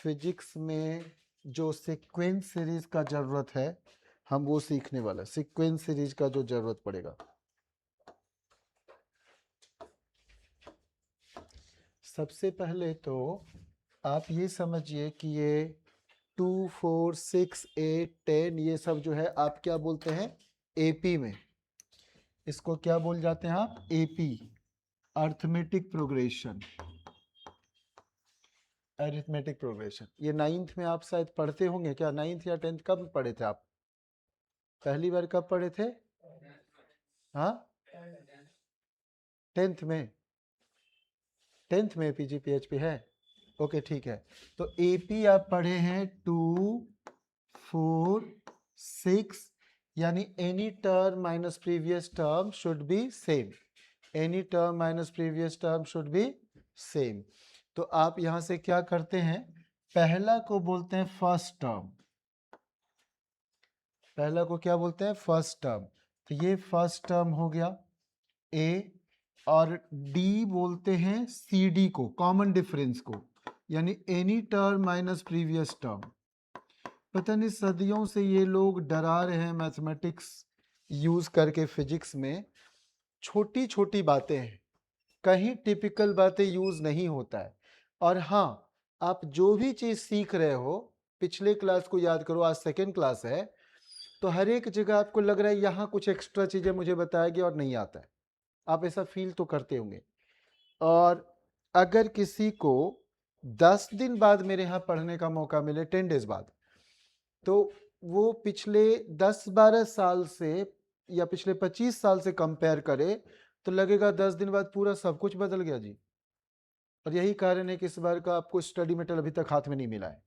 Physics में जो sequence series का जरूरत है हम वो सीखने वाला है। सीक्वेंस सीरीज का जो जरूरत पड़ेगा, सबसे पहले तो आप ये समझिए कि ये 2, 4, 6, 8, 10 ये सब जो है आप क्या बोलते हैं एपी में, इसको क्या बोल जाते हैं आप AP, arithmetic progression, arithmetic progression. ये 9th में आप शायद पढ़ते होंगे क्या? 9th या 10th कब पढ़े थे आप? पहली बार कब पढ़े थे? हाँ 10th में, 10th में पीजी पीएचपी है। ओके ठीक है, तो एपी आप पढ़े हैं 2, 4, 6, यानी any term minus previous term should be same, any term minus previous term should be same. तो आप यहां से क्या करते हैं, पहला को बोलते हैं फर्स्ट टर्म, पहला को क्या बोलते हैं फर्स्ट टर्म, तो ये फर्स्ट टर्म हो गया ए, और डी बोलते हैं सी डी को, कॉमन डिफरेंस को, यानी any term minus previous term. पता नहीं सदियों से ये लोग डरा रहे हैं मैथमेटिक्स यूज करके फिजिक्स में, छोटी छोटी बातें हैं, कहीं टिपिकल बातें यूज नहीं होता है। और हाँ, आप जो भी चीज सीख रहे हो, पिछले क्लास को याद करो, आज सेकेंड क्लास है, तो हर एक जगह आपको लग रहा है यहाँ कुछ एक्स्ट्रा चीजें मुझे बताया गया और नहीं आता है, आप ऐसा फील तो करते होंगे। और अगर किसी को 10 दिन बाद मेरे यहाँ पढ़ने का मौका मिले, 10 डेज बाद, तो वो पिछले 10-12 साल से या पिछले 25 साल से कंपेयर करे तो लगेगा 10 दिन बाद पूरा सब कुछ बदल गया जी। और यही कारण है कि इस बार का आपको स्टडी मटेरियल अभी तक हाथ में नहीं मिला है,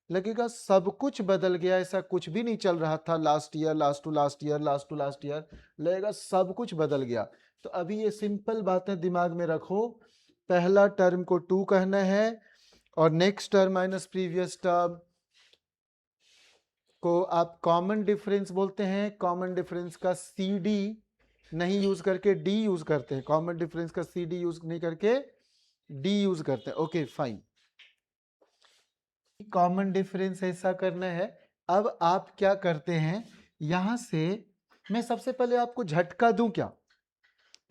लगेगा सब कुछ बदल गया, ऐसा कुछ भी नहीं चल रहा था last year, last to last year, last to last year, लगेगा सब कुछ बदल गया। तो अभी ये सिंपल बातें दिमाग में रखो, पहला टर्म को 2 कहना है और next term minus previous term को आप कॉमन डिफरेंस बोलते हैं। कॉमन डिफरेंस का सी डी नहीं यूज करके डी यूज करते हैं, कॉमन डिफरेंस का सी डी यूज नहीं करके डी यूज करते हैं। ओके फाइन, कॉमन डिफरेंस ऐसा करना है। अब आप क्या करते हैं, यहां से मैं सबसे पहले आपको झटका दूं क्या,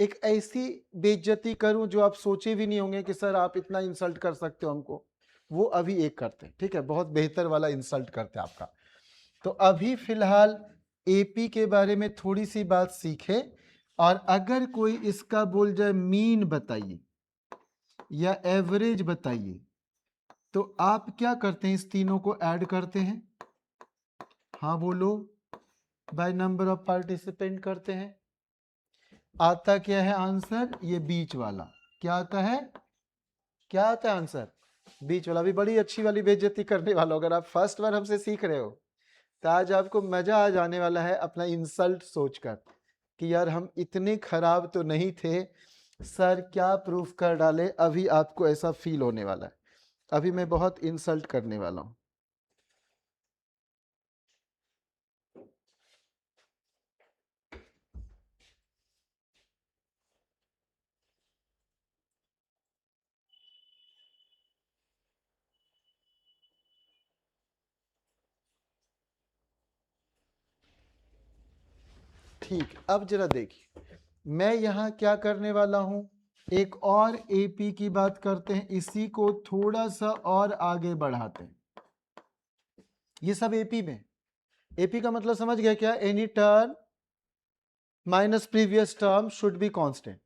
एक ऐसी बेइज्जती करूं जो आप सोचे भी नहीं होंगे कि सर आप इतना इंसल्ट कर सकते हो हमको, वो अभी एक करते हैं, ठीक है, बहुत बेहतर वाला इंसल्ट करते हैं आपका। तो अभी फिलहाल एपी के बारे में थोड़ी सी बात सीखे, और अगर कोई इसका बोल जाए मीन बताइए या एवरेज बताइए, तो आप क्या करते हैं, इस तीनों को ऐड करते हैं, हाँ बोलो, बाय नंबर ऑफ पार्टिसिपेंट करते हैं। आता क्या है आंसर, ये बीच वाला, क्या आता है, क्या आता है आंसर, बीच वाला। भी बड़ी अच्छी वाली बेइज्जती करने वाला, अगर आप फर्स्ट बार हमसे सीख रहे हो तो आज आपको मजा आ जाने वाला है अपना इंसल्ट सोचकर कि यार हम इतने खराब तो नहीं थे, सर क्या प्रूफ कर डाले, अभी आपको ऐसा फील होने वाला है, अभी मैं बहुत इंसल्ट करने वाला हूं। ठीक, अब जरा देखिए मैं यहां क्या करने वाला हूं, एक और एपी की बात करते हैं, इसी को थोड़ा सा और आगे बढ़ाते हैं। ये सब एपी में, एपी का मतलब समझ गया क्या, any term minus previous term should be constant.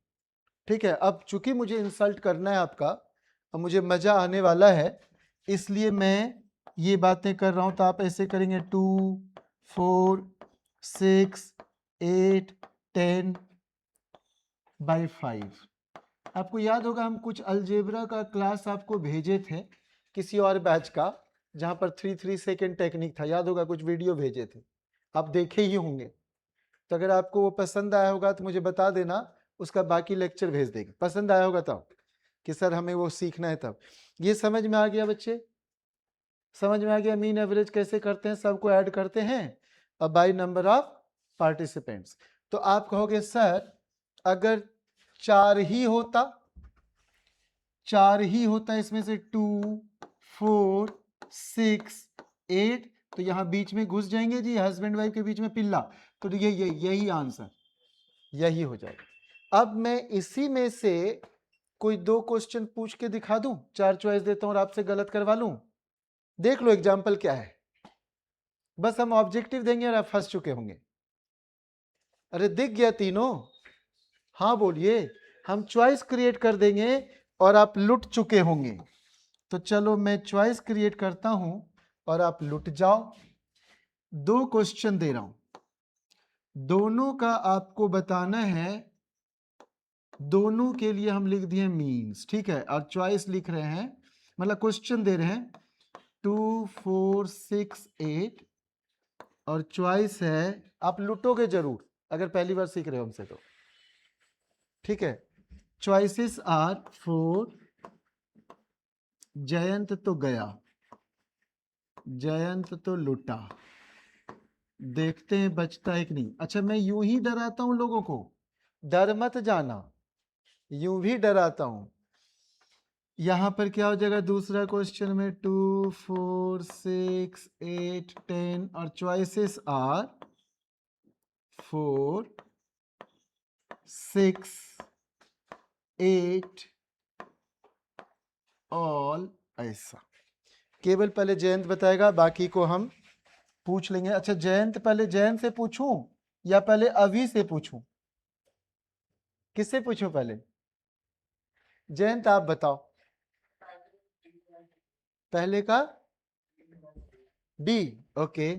ठीक है, अब चूंकि मुझे इंसल्ट करना है आपका और मुझे मजा आने वाला है, इसलिए मैं ये बातें कर रहा हूं। तो आप ऐसे करेंगे 2, 4, 6, 8, 10 बाई 5। आपको याद होगा हम कुछ अलजेब्रा का क्लास आपको भेजे थे किसी और बैच का, जहां पर 3-3 सेकेंड टेक्निक था, याद होगा, कुछ वीडियो भेजे थे, आप देखे ही होंगे। तो अगर आपको वो पसंद आया होगा तो मुझे बता देना, उसका बाकी लेक्चर भेज देंगे, पसंद आया होगा तब कि सर हमें वो सीखना है। तब ये समझ में आ गया बच्चे, समझ में आ गया मीन एवरेज कैसे करते हैं, सबको ऐड करते हैं अब बाय नंबर ऑफ पार्टिसिपेंट्स। तो आप कहोगे सर अगर 4 ही होता, 4 ही होता, इसमें से 2, 4, 6 8, तो यहां बीच में घुस जाएंगे जी, हस्बैंड वाइफ के बीच में पिल्ला, तो यही आंसर, यही हो जाएगा। अब मैं इसी में से कोई 2 क्वेश्चन पूछ के दिखा दूं, 4 चॉइस देता हूं और आपसे गलत करवा लूं। देख लो एग्जाम्पल क्या है, बस हम ऑब्जेक्टिव देंगे और आप फंस चुके होंगे। अरे दिख गया तीनों? हाँ बोलिए। हम चॉइस क्रिएट कर देंगे और आप लुट चुके होंगे। तो चलो मैं चॉइस क्रिएट करता हूं और आप लुट जाओ। 2 क्वेश्चन दे रहा हूं, दोनों का आपको बताना है, दोनों के लिए हम लिख दिए मीन्स, ठीक है, और चॉइस लिख रहे हैं, मतलब क्वेश्चन दे रहे हैं 2 4 6 8 और चॉइस है, आप लुटोगे जरूर अगर पहली बार सीख रहे हो हमसे तो, ठीक है। चॉइसेस आर 4, जयंत तो गया, जयंत तो लुटा, देखते हैं बचता है कि नहीं। अच्छा मैं यूं ही डराता हूं लोगों को, डर मत जाना, यूं भी डराता हूं। यहां पर क्या हो जाएगा दूसरा क्वेश्चन में 2 4 6 8 10 और चॉइसेस आर 4 6 8 ऑल, ऐसा। केवल पहले जयंत बताएगा, बाकी को हम पूछ लेंगे। अच्छा जयंत, पहले जयंत से पूछूं या पहले अभी से पूछूं, किससे पूछूं पहले? जयंत आप बताओ, पहले का डी, ओके।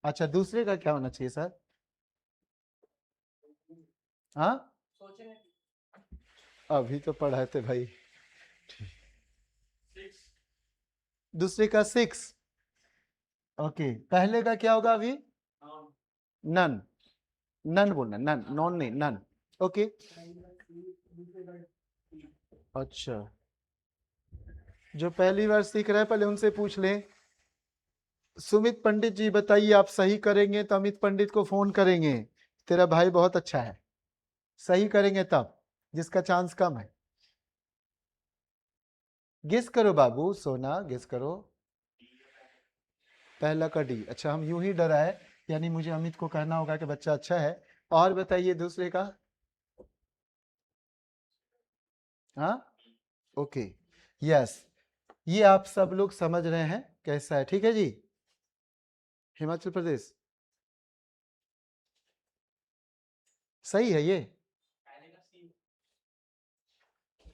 अच्छा दूसरे का क्या होना चाहिए सर? हाँ अभी तो पढ़ाए थे भाई। दूसरे का 6, ओके। पहले का क्या होगा अभी? नन, नन बोलना, नन, नॉन नहीं, नन, ओके। अच्छा जो पहली बार सीख रहे हैं पहले उनसे पूछ लें। सुमित पंडित जी बताइए, आप सही करेंगे तो अमित पंडित को फोन करेंगे, तेरा भाई बहुत अच्छा है। सही करेंगे तब, जिसका चांस कम है। गेस करो बाबू, सोना गेस करो। पहला का डी, अच्छा हम यूं ही डराए, यानी मुझे अमित को कहना होगा कि बच्चा अच्छा है। और बताइए दूसरे का। हाँ ओके, यस, ये आप सब लोग समझ रहे हैं कैसा है, ठीक है जी। हिमाचल प्रदेश सही है ये,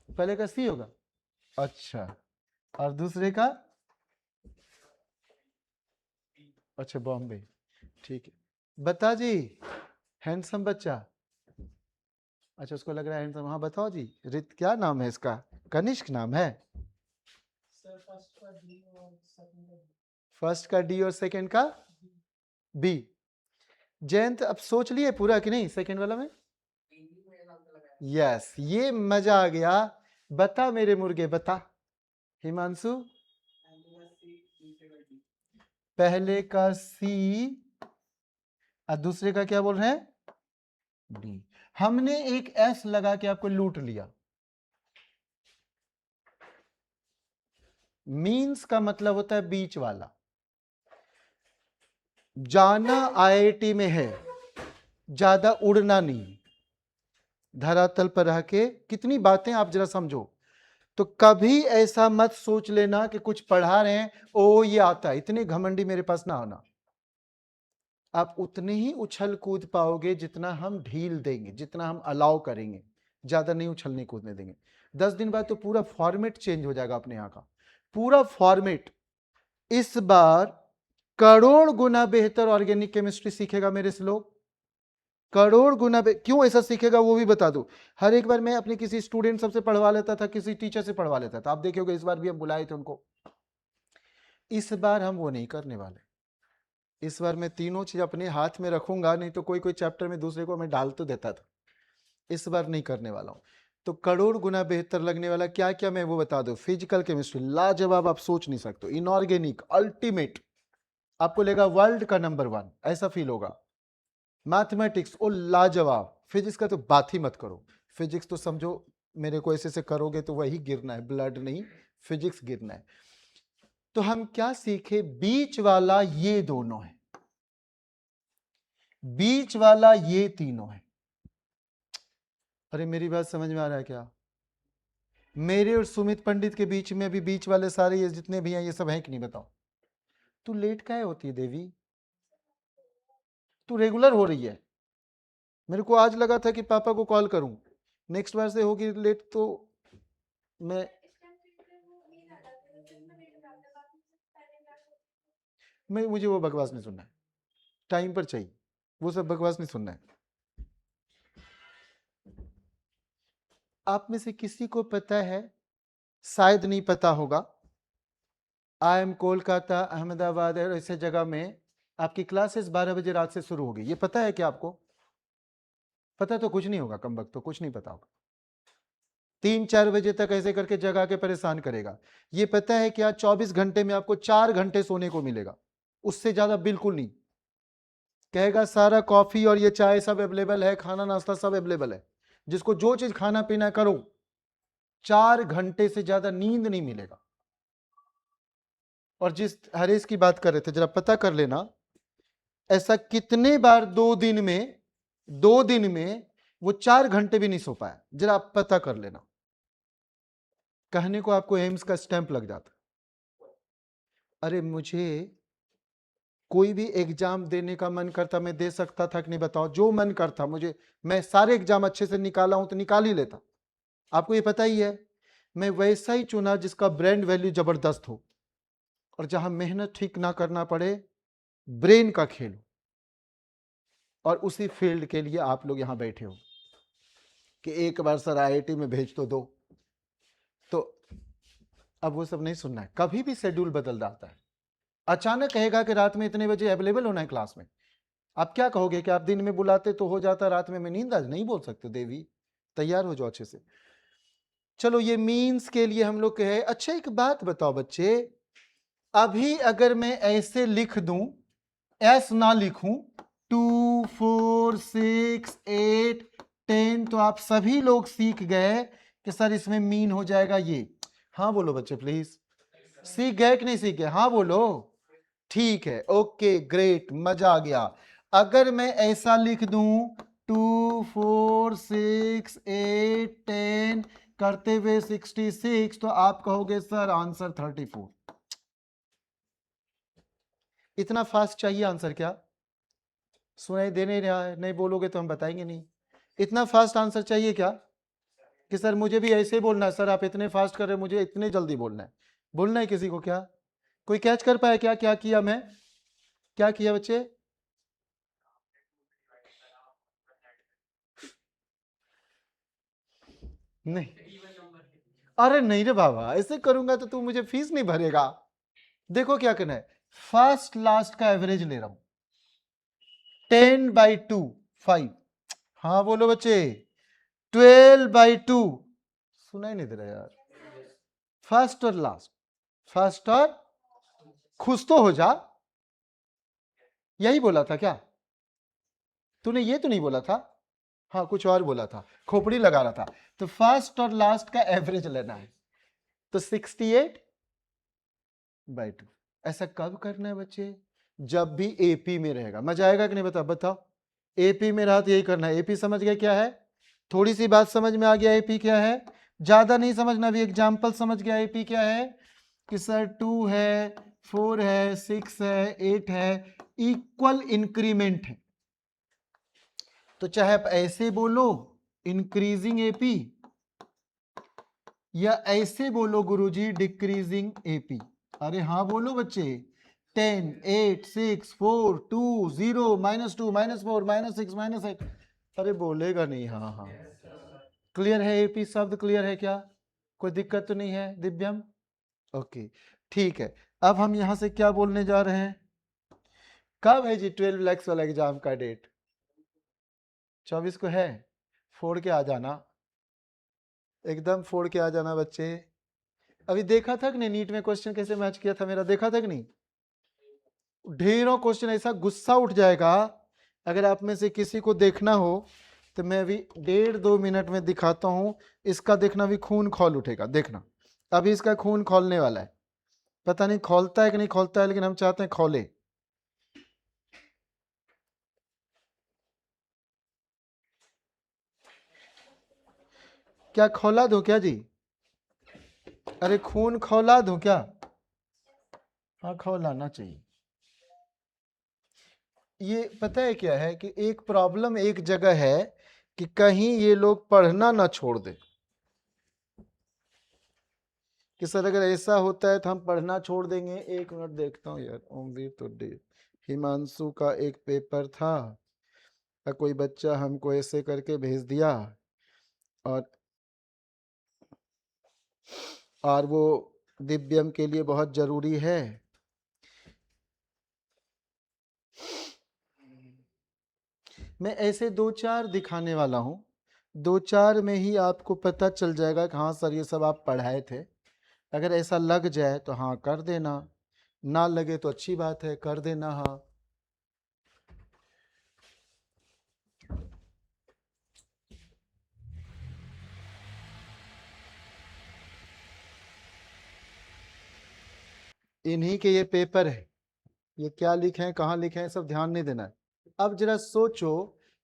पहले का सी होगा। अच्छा और दूसरे का? अच्छा बॉम्बे, ठीक है। बता जी, हैंडसम बच्चा, अच्छा उसको लग रहा है हैंडसम, हाँ बताओ जी। रित क्या नाम है इसका? कनिष्क नाम है। फर्स्ट का डी और सेकंड का बी। जयंत अब सोच लिए पूरा कि नहीं सेकंड वाला में? यस, ये मजा आ गया। बता मेरे मुर्गे बता। हिमांशु पहले का सी और दूसरे का क्या बोल रहे हैं? डी। हमने एक एस लगा के आपको लूट लिया। मीन्स का मतलब होता है बीच वाला। जाना आईआईटी में है, ज्यादा उड़ना नहीं, धरातल पर रह के कितनी बातें आप जरा समझो। तो कभी ऐसा मत सोच लेना कि कुछ पढ़ा रहे हैं ओ ये आता है, इतने घमंडी मेरे पास ना होना। आप उतने ही उछल कूद पाओगे जितना हम ढील देंगे, जितना हम अलाउ करेंगे, ज्यादा नहीं उछलने कूदने देंगे। 10 दिन बाद तो पूरा फॉर्मेट चेंज हो जाएगा अपने यहाँ का, पूरा फॉर्मेट। इस बार करोड़ गुना बेहतर ऑर्गेनिक केमिस्ट्री सीखेगा मेरे से लोग, करोड़ गुना क्यों ऐसा सीखेगा वो भी बता दो। हर एक बार मैं अपने किसी स्टूडेंट सबसे पढ़वा लेता था, किसी टीचर से पढ़वा लेता था, आप देखोगे इस बार भी हम बुलाए थे उनको। इस बार हम वो नहीं करने वाले। इस बार मैं तीनों चीज अपने हाथ में रखूंगा, नहीं तो कोई कोई चैप्टर में दूसरे को मैं डाल तो देता था, इस बार नहीं करने वाला हूं। तो करोड़ गुना बेहतर लगने वाला क्या क्या मैं वो बता दो। फिजिकल केमिस्ट्री लाजवाब, आप सोच नहीं सकते। इनऑर्गेनिक अल्टीमेट, आपको लेगा वर्ल्ड का नंबर 1, ऐसा फील होगा। मैथमेटिक्स ओ लाजवाब, फिजिक्स का तो बात ही मत करो। फिजिक्स तो समझो मेरे को ऐसे से करोगे तो वही गिरना है, ब्लड नहीं फिजिक्स गिरना है। तो हम क्या सीखे, बीच वाला ये दोनों है, बीच वाला ये तीनों है। अरे मेरी बात समझ में आ रहा है क्या? मेरे और सुमित पंडित के बीच में अभी बीच वाले सारे ये जितने भी हैं ये सब हैं कि नहीं बताओ? तू लेट काहे होती है देवी? तू रेगुलर हो रही है। मेरे को आज लगा था कि पापा को कॉल करूं, नेक्स्ट बार से होगी लेट तो मैं मुझे वो बकवास नहीं सुनना है, टाइम पर चाहिए, वो सब बकवास नहीं सुनना है। आप में से किसी को पता है, शायद नहीं पता होगा, आई एम कोलकाता, अहमदाबाद और ऐसे जगह में आपकी क्लासेस 12 बजे रात से शुरू होगी, ये पता है क्या आपको? पता तो कुछ नहीं होगा, कम वक्त तो कुछ नहीं पता होगा, 3-4 बजे तक ऐसे करके जगा के परेशान करेगा। ये पता है क्या, 24 घंटे में आपको 4 घंटे सोने को मिलेगा, उससे ज्यादा बिल्कुल नहीं। कहेगा सारा कॉफी और ये चाय सब अवेलेबल है, खाना नाश्ता सब अवेलेबल है, जिसको जो चीज खाना पीना करो, 4 घंटे से ज्यादा नींद नहीं मिलेगा। और जिस हरीश की बात कर रहे थे, जरा पता कर लेना ऐसा कितने बार 2 दिन में वो 4 घंटे भी नहीं सो पाया, जरा आप पता कर लेना। कहने को आपको एम्स का स्टैंप लग जाता। अरे मुझे कोई भी एग्जाम देने का मन करता, मैं दे सकता था कि नहीं बताओ, जो मन करता मुझे, मैं सारे एग्जाम अच्छे से निकाला हूं तो निकाल ही लेता। आपको ये पता ही है, मैं वैसा ही चुना जिसका ब्रांड वैल्यू जबरदस्त हो और जहां मेहनत ठीक ना करना पड़े, ब्रेन का खेल हो। और उसी फील्ड के लिए आप लोग यहां बैठे हो कि एक बार सर आईआईटी में भेज तो दो। तो अब वो सब नहीं सुनना है, कभी भी शेड्यूल बदल जाता है। अचानक कहेगा कि रात में इतने बजे अवेलेबल होना है क्लास में, आप क्या कहोगे कि आप दिन में बुलाते तो हो जाता, रात में मैं नींद आज नहीं बोल सकते देवी, तैयार हो जाओ अच्छे से। चलो ये मीन्स के लिए हम लोग कहे। अच्छा एक बात बताओ बच्चे, अभी अगर मैं ऐसे लिख दूं, एस ना लिखूं, 2 4 6 8 10, तो आप सभी लोग सीख गए कि सर इसमें मीन हो जाएगा ये। हाँ बोलो बच्चे प्लीज, सीख गए कि नहीं सीख गए? हाँ बोलो। ठीक है, ओके ग्रेट, मजा आ गया। अगर मैं ऐसा लिख दूं 2 4 6 8 10 करते हुए 66, तो आप कहोगे सर आंसर 34। इतना फास्ट चाहिए आंसर क्या? सुनाई दे नहीं रहा है, नहीं बोलोगे तो हम बताएंगे नहीं। इतना फास्ट आंसर चाहिए क्या कि सर मुझे भी ऐसे ही बोलना है, सर आप इतने फास्ट कर रहे हैं, मुझे इतने जल्दी बोलना है? बोलना है किसी को क्या? कोई कैच कर पाया क्या? क्या किया मैं, क्या किया बच्चे? नहीं, अरे नहीं रे बाबा, ऐसे करूंगा तो तू मुझे फीस नहीं भरेगा। देखो क्या करना है, फर्स्ट लास्ट का एवरेज ले रहा हूं, 10/2 5। हाँ बोलो बच्चे, 12/2। सुनाई नहीं दे रहा यार। फर्स्ट और लास्ट, फर्स्ट और, खुश तो हो जा, यही बोला था क्या तूने? ये तो नहीं बोला था, हाँ कुछ और बोला था, खोपड़ी लगा रहा था। तो फर्स्ट और लास्ट का एवरेज लेना है, तो 68/2। ऐसा कब करना है बच्चे? जब भी एपी में रहेगा। मजा आएगा कि नहीं बताओ? बताओ, एपी में रहा तो यही करना है। एपी समझ गए क्या है? थोड़ी सी बात समझ में आ गया एपी क्या है? ज्यादा नहीं समझना, भी एग्जाम्पल समझ गया एपी क्या है कि सर 2 है 4 है 6 है 8 है, इक्वल इंक्रीमेंट है। तो चाहे आप ऐसे बोलो इंक्रीजिंग एपी, या ऐसे बोलो गुरुजी डिक्रीजिंग एपी। अरे हाँ बोलो बच्चे, 10 8 6 4 2 0 -2 -4 -6 -8। अरे बोलेगा नहीं? हाँ हाँ, क्लियर है? एपी शब्द क्लियर है क्या? कोई दिक्कत तो नहीं है दिव्यम? ओके ठीक है। अब हम यहां से क्या बोलने जा रहे हैं? कब है जी 12 लैक्स वाला एग्जाम का डेट? 24 को है। फोड़ के आ जाना, एकदम फोड़ के आ जाना बच्चे। अभी देखा था कि नहीं नीट में क्वेश्चन कैसे मैच किया था मेरा, देखा था कि नहीं? ढेरों क्वेश्चन, ऐसा गुस्सा उठ जाएगा। अगर आप में से किसी को देखना हो तो मैं अभी 1.5-2 मिनट में दिखाता हूं, इसका देखना भी खून खौल उठेगा। देखना, अभी इसका खून खौलने वाला है। पता नहीं खोलता है कि नहीं खोलता है, लेकिन हम चाहते हैं खोले। क्या खौला दूं क्या जी? अरे खून खौला दूं क्या? हाँ खौलाना चाहिए। ये पता है क्या है कि एक प्रॉब्लम एक जगह है कि कहीं ये लोग पढ़ना ना छोड़ दे, कि सर अगर ऐसा होता है तो हम पढ़ना छोड़ देंगे। एक मिनट देखता हूँ यार, ओमवीर तो डे हिमांशु का एक पेपर था, कोई बच्चा हमको ऐसे करके भेज दिया, और वो दिव्यम के लिए बहुत जरूरी है। मैं ऐसे दो चार दिखाने वाला हूँ, दो चार में ही आपको पता चल जाएगा कि हाँ सर ये सब आप पढ़ाए थे। अगर ऐसा लग जाए तो हाँ कर देना, ना लगे तो अच्छी बात है, कर देना हाँ। इन्हीं के ये पेपर है, ये क्या लिखे हैं कहाँ लिखे हैं सब ध्यान नहीं देना है। अब जरा सोचो,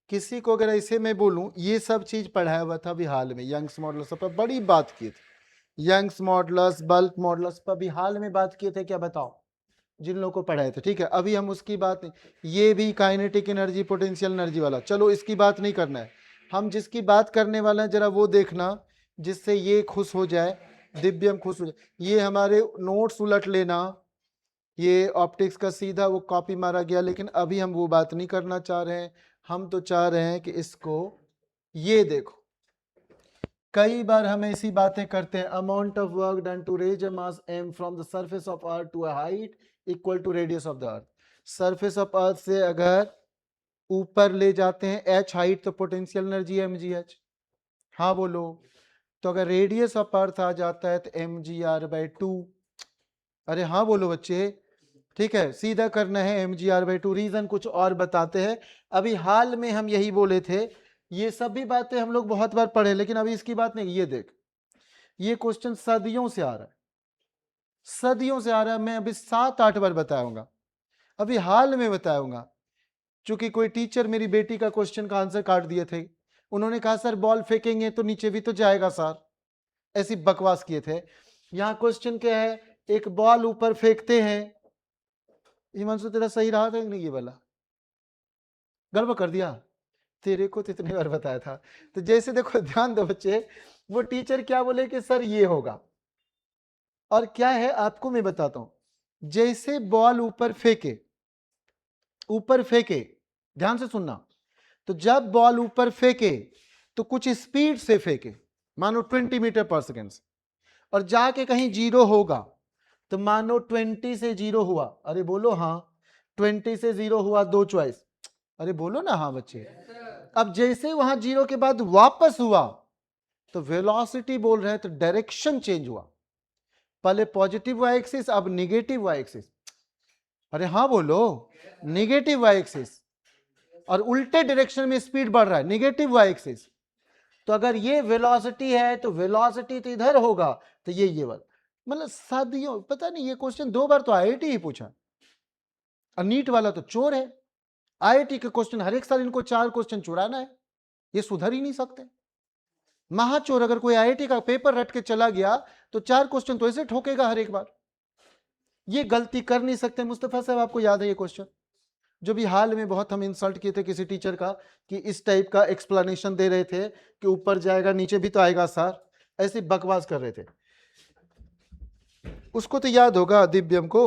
किसी को अगर ऐसे मैं बोलूं ये सब चीज पढ़ाया हुआ था अभी हाल में, यंग्स मॉडल्स पर बड़ी बात की थी, यंग्स मॉडल्स बल्क मॉडल्स पर भी हाल में बात किए थे, क्या बताओ जिन लोगों को पढ़ाए थे। ठीक है, अभी हम उसकी बात नहीं, ये भी काइनेटिक एनर्जी पोटेंशियल एनर्जी वाला, चलो इसकी बात नहीं करना है। हम जिसकी बात करने वाले हैं जरा वो देखना, जिससे ये खुश हो जाए, दिव्यम खुश हो जाए। ये हमारे नोट्स उलट लेना, ये ऑप्टिक्स का सीधा वो कॉपी मारा गया, लेकिन अभी हम वो बात नहीं करना चाह रहे हैं। हम तो चाह रहे हैं कि इसको ये देखो, कई बार हम ऐसी बातें करते हैं, amount of work done to raise a mass m from the surface of earth to a height equal to radius of the earth. Surface of earth से अगर ऊपर ले जाते हैं h हाइट तो पोटेंशियल एनर्जी mgh, हाँ बोलो। तो अगर रेडियस ऑफ अर्थ आ जाता है तो mgr/2, अरे हाँ बोलो बच्चे। ठीक है, सीधा करना है mgr/2, रीजन कुछ और बताते हैं। अभी हाल में हम यही बोले थे, ये सभी बातें हम लोग बहुत बार पढ़े, लेकिन अभी इसकी बात नहीं। ये देख, ये क्वेश्चन सदियों से आ रहा है, सदियों से आ रहा है। मैं अभी 7-8 बार बताऊंगा, अभी हाल में बताऊंगा। चूंकि कोई टीचर मेरी बेटी का क्वेश्चन का आंसर काट दिए थे, उन्होंने कहा सर बॉल फेंकेंगे तो नीचे भी तो जाएगा सर, ऐसी बकवास किए थे। यहां क्वेश्चन क्या है, एक बॉल ऊपर फेंकते हैं। हिमांशु तेरा सही रहा था नहीं, ये वाला गड़बड़ कर दिया, तेरे को तो इतनी बार बताया था। तो जैसे देखो ध्यान दो बच्चे, वो टीचर क्या बोले कि सर ये होगा, और क्या है आपको मैं बताता हूं। जैसे बॉल ऊपर फेंके, ऊपर फेंके, ध्यान से सुनना, तो जब बॉल ऊपर फेंके तो कुछ स्पीड से फेंके, मानो 20 मीटर पर सेकेंड, और जाके कहीं जीरो होगा, तो मानो 20 से जीरो हुआ, अरे बोलो हाँ, 20 से जीरो हुआ, दो चॉइस, अरे बोलो ना हाँ बच्चे। अब जैसे वहां जीरो के बाद वापस हुआ तो वेलोसिटी बोल रहे हैं, तो डायरेक्शन चेंज हुआ, पहले पॉजिटिव वाई एक्सिस अब निगेटिव वाई एक्सिस, अरे हाँ बोलो, निगेटिव वाई एक्सिस, और उल्टे डायरेक्शन में स्पीड बढ़ रहा है, निगेटिव वाई एक्सिस। तो अगर ये वेलोसिटी है तो वेलोसिटी तो इधर होगा, तो ये वाला, मतलब सदियों, पता नहीं ये क्वेश्चन 2 बार तो आईआईटी ही पूछा, और नीट वाला तो चोर है। आईआईटी के क्वेश्चन हर एक साल इनको 4 क्वेश्चन चुराना है, ये सुधर ही नहीं सकते। महाचोर, अगर कोई आईआईटी का पेपर रट के चला गया तो 4 क्वेश्चन तो ऐसे ठोकेगा हर एक बार, ये गलती कर नहीं सकते। मुस्तफा साहब आपको याद है ये क्वेश्चन, जो भी हाल में बहुत हम इंसल्ट किए थे किसी टीचर का, कि इस टाइप का एक्सप्लेनेशन दे रहे थे कि ऊपर जाएगा नीचे भी तो आएगा सर, ऐसी बकवास कर रहे थे। उसको तो याद होगा दिव्यम को,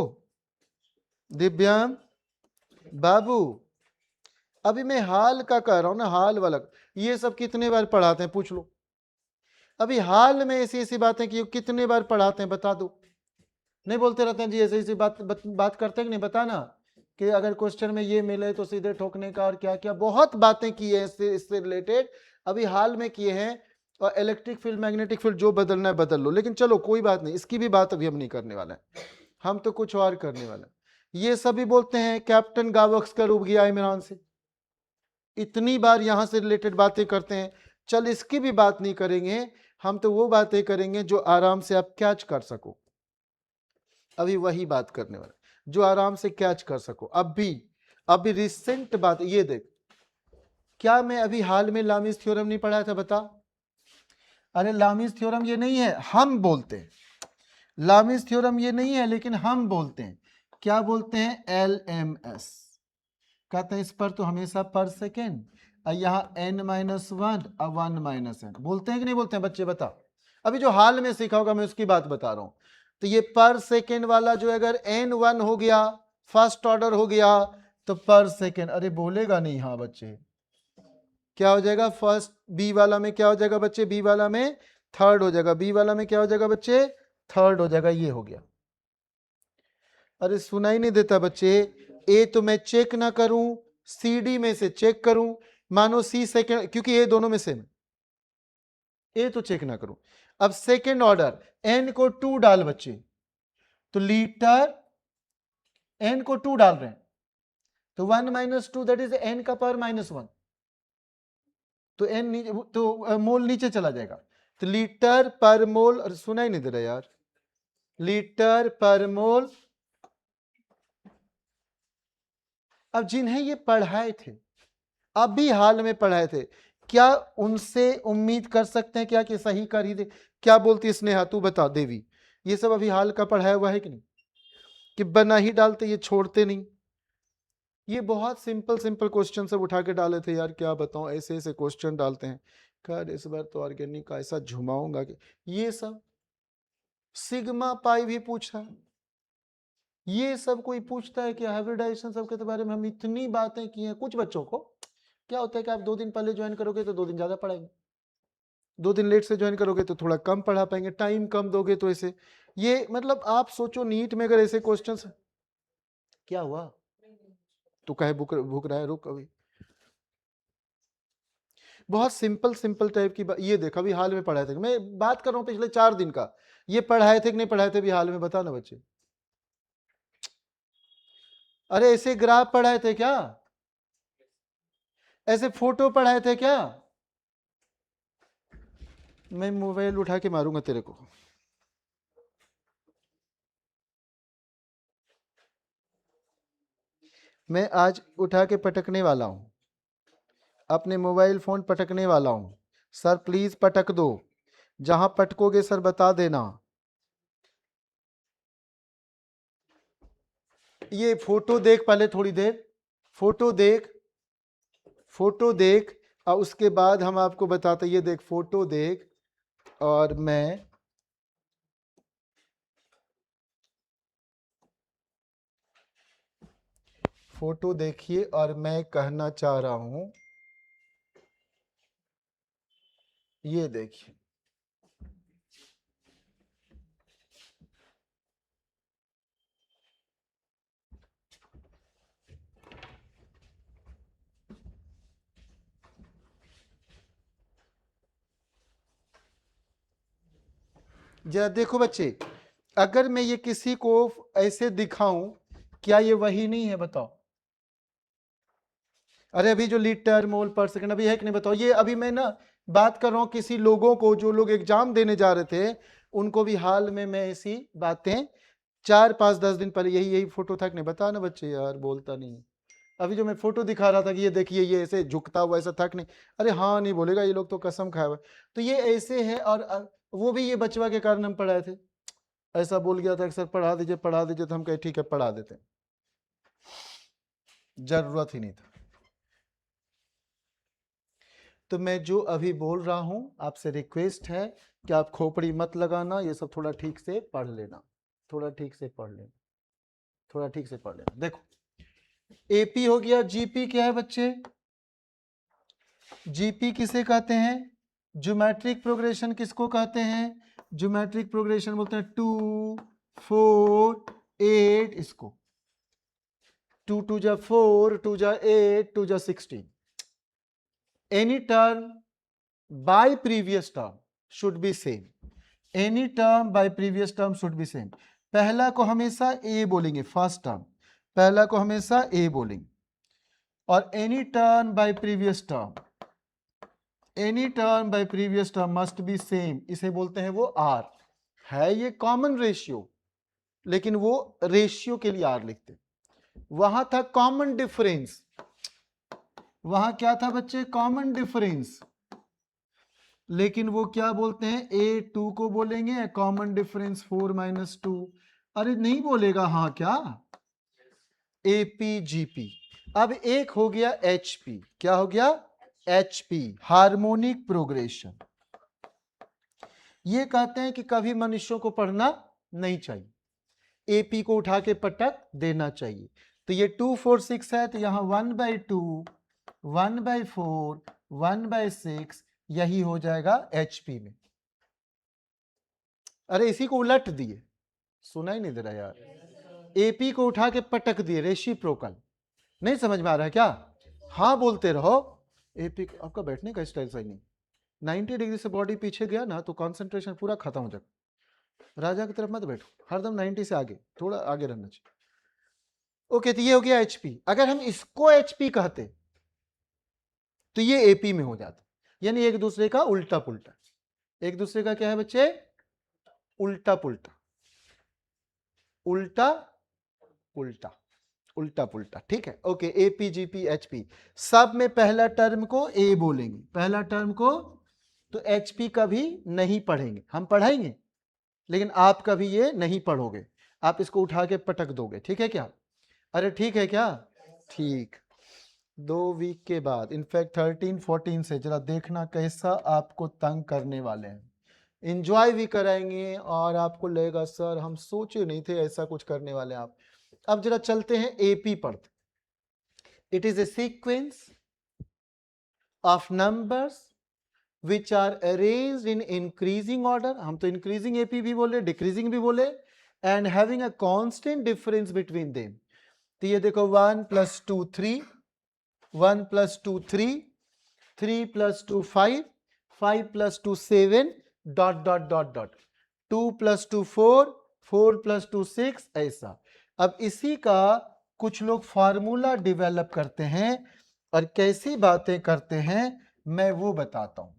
दिव्यम बाबू, अभी मैं हाल का कह रहा हूं ना, हाल वाला। ये सब कितने बार पढ़ाते हैं पूछ लो, अभी हाल में ऐसी ऐसी बातें की कितने बार पढ़ाते हैं बता दो। नहीं बोलते रहते हैं जी ऐसी ऐसी बात करते हैं कि नहीं, बताना कि अगर क्वेश्चन में ये मिले तो सीधे ठोकने का, और क्या क्या बहुत बातें की है इससे रिलेटेड, अभी हाल में किए हैं। और इलेक्ट्रिक फील्ड मैग्नेटिक फील्ड जो बदलना है बदल लो, लेकिन चलो कोई बात नहीं, इसकी भी बात अभी हम नहीं करने वाले हैं, हम तो कुछ और करने वाले हैं। ये सभी बोलते हैं कैप्टन गावस्कर उब गया इमरान से, इतनी बार यहां से रिलेटेड बातें करते हैं। चल इसकी भी बात नहीं करेंगे, हम तो वो बातें करेंगे जो आराम से आप कैच कर सको। अभी वही बात करने वाला जो आराम से कैच कर सको। अभी रिसेंट बात ये देख, क्या मैं अभी हाल में लामिस थ्योरम नहीं पढ़ाया था बता? अरे लामिस थ्योरम ये नहीं है, हम बोलते हैं लामिस थ्योरम ये नहीं है, लेकिन हम बोलते हैं क्या बोलते हैं? LMS कहते हैं इस पर तो हमेशा पर सेकेंड, यहाँ n-1 और 1 - n बोलते हैं कि नहीं बोलते हैं बच्चे बता? अभी जो हाल में सीखा होगा मैं उसकी बात बता रहा हूं। तो ये पर सेकेंड वाला जो अगर n1 हो गया, फर्स्ट ऑर्डर हो गया, तो पर सेकेंड, अरे बोलेगा नहीं हाँ बच्चे, क्या हो जाएगा? फर्स्ट बी वाला में क्या हो जाएगा बच्चे? बी वाला में थर्ड हो जाएगा, बी वाला में क्या हो जाएगा बच्चे? थर्ड हो जाएगा। ये हो गया। अरे सुना ही नहीं देता बच्चे। ए तो मैं चेक ना करूं, सी डी में से चेक करूं, मानो सी सेकेंड, क्योंकि ए दोनों में सेम, ए तो चेक ना करूं। अब सेकेंड ऑर्डर, एन को 2 डाल बच्चे, तो लीटर एन को 2 डाल रहे हैं, तो 1 - 2 दैट इज एन का पावर -1, तो एन तो मोल नीचे चला जाएगा, तो लीटर पर मोल। अरे सुना ही नहीं दे रहा यार, लीटर पर मोल। अब जिन्हें ये पढ़ाए थे, अभी हाल में पढ़ाए थे, क्या उनसे उम्मीद कर सकते हैं क्या कि सही कर ही दे? क्या बोलती स्नेहा, तू बता देवी, ये सब अभी हाल का पढ़ाया हुआ है कि नहीं? कि बना ही डालते, ये छोड़ते नहीं। ये बहुत सिंपल सिंपल क्वेश्चन सब उठा के डाले थे यार, क्या बताऊं, ऐसे ऐसे क्वेश्चन डालते हैं। कर इस बार तो ऑर्गेनिक का ऐसा झुमाऊंगा कि ये सब सिग्मा पाई भी पूछा, ये सब कोई पूछता है कि हाइब्रिडाइजेशन सब के बारे में हम इतनी बातें की हैं। कुछ बच्चों को क्या होता है कि आप 2 दिन पहले ज्वाइन करोगे तो 2 दिन ज्यादा पढ़ाएंगे, 2 दिन लेट से ज्वाइन करोगे तो थोड़ा कम पढ़ा पाएंगे, टाइम कम दोगे तो ऐसे। ये मतलब आप सोचो नीट में अगर ऐसे क्वेश्चंस, क्या हुआ तू कहे भूख रहा है, रुक अभी। बहुत सिंपल सिंपल टाइप की ये देख, अभी हाल में पढ़ाए थे, मैं बात कर रहा हूँ पिछले 4 दिन का, ये पढ़ाए थे कि नहीं पढ़ाए थे अभी हाल में, बता ना बच्चे। अरे ऐसे ग्राफ पढ़ाए थे क्या? ऐसे फोटो पढ़ाए थे क्या? मैं मोबाइल उठा के मारूंगा तेरे को। मैं आज उठा के पटकने वाला हूं, अपने मोबाइल फोन पटकने वाला हूं। सर प्लीज पटक दो, जहां पटकोगे सर बता देना। ये फोटो देख पहले थोड़ी देर, फोटो देख, फोटो देख, और उसके बाद हम आपको बताते। ये देख फोटो देख, और मैं फोटो देखिए, और मैं कहना चाह रहा हूं, ये देखिए जरा देखो बच्चे, अगर मैं ये किसी को ऐसे दिखाऊं, क्या ये वही नहीं है बताओ? अरे अभी जो लीटर मोल पर सेकंड अभी है कि नहीं बताओ? ये अभी मैं ना बात कर रहा हूं किसी लोगों को, जो लोग एग्जाम देने जा रहे थे, उनको भी हाल में मैं ऐसी बातें 4 5 10 दिन पहले यही यही फोटो था कि नहीं, बता ना बच्चे यार, बोलता नहीं। अभी जो मैं फोटो दिखा रहा था कि ये देखिए ये ऐसे झुकता हुआ ऐसा था कि नहीं, अरे हाँ नहीं बोलेगा, ये लोग तो कसम खाए हुए। तो ये ऐसे है, और वो भी ये बचवा के कारण हम पढ़ाए थे। ऐसा बोल गया था कि सर पढ़ा दीजिए, तो हम कहे ठीक है पढ़ा देते, जरूरत ही नहीं था। तो मैं जो अभी बोल रहा हूं, आपसे रिक्वेस्ट है कि आप खोपड़ी मत लगाना, ये सब थोड़ा ठीक से पढ़ लेना, थोड़ा ठीक से पढ़ लेना, थोड़ा ठीक से पढ़ लेना। देखो एपी हो गया, जीपी क्या है बच्चे? जीपी किसे कहते हैं? ज्योमेट्रिक प्रोग्रेशन किसको कहते हैं? ज्योमेट्रिक प्रोग्रेशन बोलते हैं 2 4 8, इसको 2 2 जा 4, 2 जा 8, 2 जा 16। Any term by previous term should be same, any term by previous term should be same. पहला को हमेशा ए बोलेंगे, फर्स्ट टर्म पहला को हमेशा ए बोलेंगे, और any term by previous term, any term by previous term must be same, इसे बोलते हैं वो आर। है ये कॉमन रेशियो, लेकिन वो रेशियो के लिए आर लिखते। वहां था कॉमन डिफरेंस, वहां क्या था बच्चे, कॉमन डिफरेंस, लेकिन वो क्या बोलते हैं, A2 को बोलेंगे कॉमन डिफरेंस 4 - 2। अरे नहीं बोलेगा, हाँ क्या, APGP। अब एक हो गया HP, क्या हो गया, HP, हार्मोनिक प्रोग्रेशन। ये कहते हैं कि कभी मनुष्यों को पढ़ना नहीं चाहिए, AP को उठा के पटक देना चाहिए। तो ये 2 4 6 है, तो यहां 1/2 1/4 1/6 यही हो जाएगा HP में। अरे इसी को उलट दिए, सुना ही नहीं दे रहा यार, AP को उठा के पटक दिए, रेसिप्रोकल। नहीं समझ में आ रहा है क्या, हाँ बोलते रहो। AP आपका बैठने का स्टाइल सही नहीं, 90 डिग्री से बॉडी पीछे गया ना तो कंसंट्रेशन पूरा खत्म हो जाएगा। राजा की तरफ मत बैठो, हरदम 90 से आगे, थोड़ा आगे रहना चाहिए। ओके, तो ये हो गया HP। अगर हम इसको HP कहते तो ये AP में हो जाता, यानी एक दूसरे का उल्टा पुल्टा। एक दूसरे का क्या है बच्चे, उल्टा पुल्टा, उल्टा पुल्टा, उल्टा पुल्टा, ठीक है। ओके, APGP HP, सब में पहला टर्म को A बोलेंगे, पहला टर्म को। तो HP कभी नहीं पढ़ेंगे, हम पढ़ाएंगे लेकिन आप कभी ये नहीं पढ़ोगे, आप इसको उठा के पटक दोगे, ठीक है क्या। अरे ठीक है क्या, ठीक। 2 वीक के बाद, इनफैक्ट 13 14 से जरा देखना कैसा आपको तंग करने वाले हैं, इंजॉय भी कराएंगे और आपको लगेगा सर हम सोचे नहीं थे ऐसा कुछ करने वाले आप। अब जरा चलते हैं AP पढ़ते। It is a sequence of numbers which are arranged in increasing order, हम तो increasing AP भी बोले, decreasing भी बोले, and having a constant difference between them। तो ये देखो 1 + 2 3, 1 + 2 3, 3 + 2 5, 5 + 2 7, डॉट डॉट डॉट डॉट, 2 + 2 4, 4 + 2 6, ऐसा। अब इसी का कुछ लोग फार्मूला डेवलप करते हैं और कैसी बातें करते हैं मैं वो बताता हूं।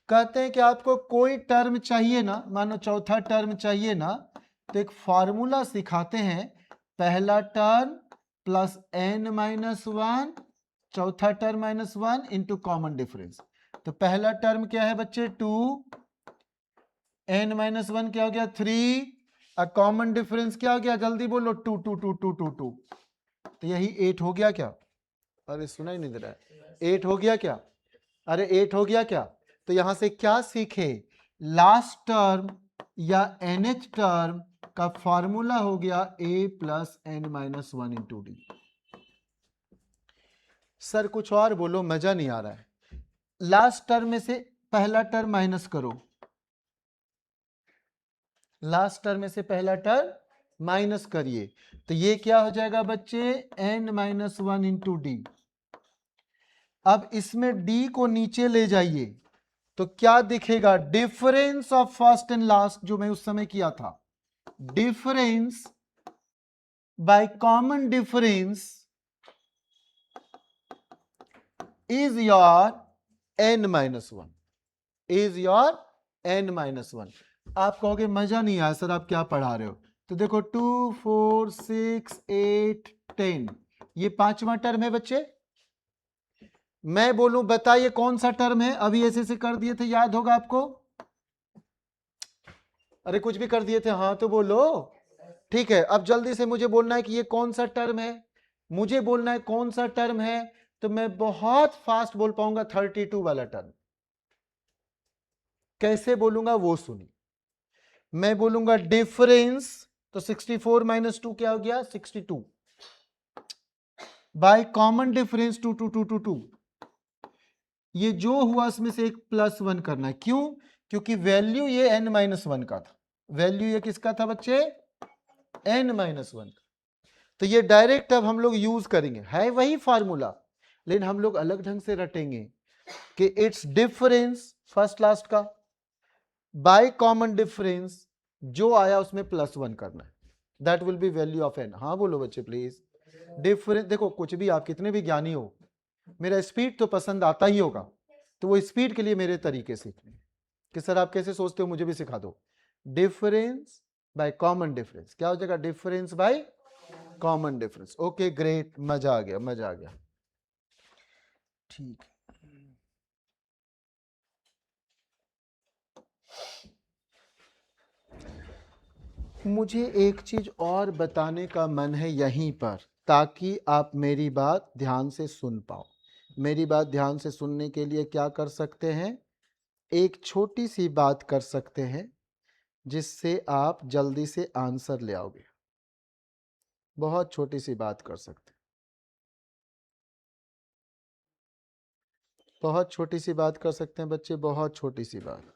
कहते हैं कि आपको कोई टर्म चाहिए ना, मानो चौथा टर्म चाहिए ना, तो एक फार्मूला सिखाते हैं, पहला टर्म प्लस n-1, चौथा टर्म -1 इंटू कॉमन डिफरेंस। तो पहला टर्म क्या है बच्चे 2, n-1 क्या हो गया 3, और कॉमन डिफरेंस क्या हो गया, जल्दी बोलो 2 2 2 2 2 2, तो यही 8 हो गया क्या। अरे सुना ही नहीं दे रहा है, 8 हो गया क्या, अरे 8 हो गया क्या। तो यहां से क्या सीखे, लास्ट टर्म या nth टर्म का फॉर्मूला हो गया A + n-1 into D. Sir कुछ और बोलो, मजा नहीं आ रहा है। लास्ट टर्म में से पहला टर्म माइनस करो, लास्ट टर्म में से पहला टर्म माइनस करिए, तो ये क्या हो जाएगा बच्चे n-1 इंटू डी। अब इसमें d को नीचे ले जाइए तो क्या दिखेगा, difference of first and last, जो मैं उस समय किया था, difference by common difference is your n-1, is your n-1। आप कहोगे मजा नहीं आया सर आप क्या पढ़ा रहे हो, तो देखो 2 4 6 8 10, ये पांचवा टर्म है बच्चे। मैं बोलूं बताइए कौन सा टर्म है, अभी ऐसे से कर दिए थे, याद होगा आपको, अरे कुछ भी कर दिए थे, हाँ तो बोलो। ठीक है, अब जल्दी से मुझे बोलना है कि ये कौन सा टर्म है, मुझे बोलना है कौन सा टर्म है, तो मैं बहुत फास्ट बोल पाऊंगा 32 वाला टर्म। कैसे बोलूंगा वो सुनिए, मैं बोलूंगा डिफरेंस, तो 64 - 2 क्या हो गया 62, बाय कॉमन डिफरेंस 2 2 2 2 2, ये जो हुआ इसमें से एक +1 करना है, क्यों, क्योंकि वैल्यू ये n-1 का था, वैल्यू ये किसका था बच्चे, n-1 का। तो ये डायरेक्ट अब हम लोग यूज करेंगे, है वही फार्मूला लेकिन हम लोग अलग ढंग से रटेंगे कि इट्स डिफरेंस फर्स्ट लास्ट का बाय कॉमन डिफरेंस, जो आया उसमें +1 करना है, that will be value of n। हाँ बोलो बच्चे प्लीज। डिफरेंस देखो, कुछ भी आप कितने भी ज्ञानी हो, मेरा स्पीड तो पसंद आता ही होगा, तो वो स्पीड के लिए मेरे तरीके सीखने कि सर आप कैसे सोचते हो मुझे भी सिखा दो। Difference by common difference. क्या हो जाएगा? Difference by common difference. Okay great, मजा आ गया, मजा आ गया। ठीक। मुझे एक चीज और बताने का मन है यहीं पर, ताकि आप मेरी बात ध्यान से सुन पाओ। मेरी बात ध्यान से सुनने के लिए क्या कर सकते हैं? एक छोटी सी बात कर सकते हैं जिससे आप जल्दी से आंसर ले आओगे। बहुत छोटी सी बात कर सकते हैं, बहुत छोटी सी बात कर सकते हैं बच्चे, बहुत छोटी सी बात।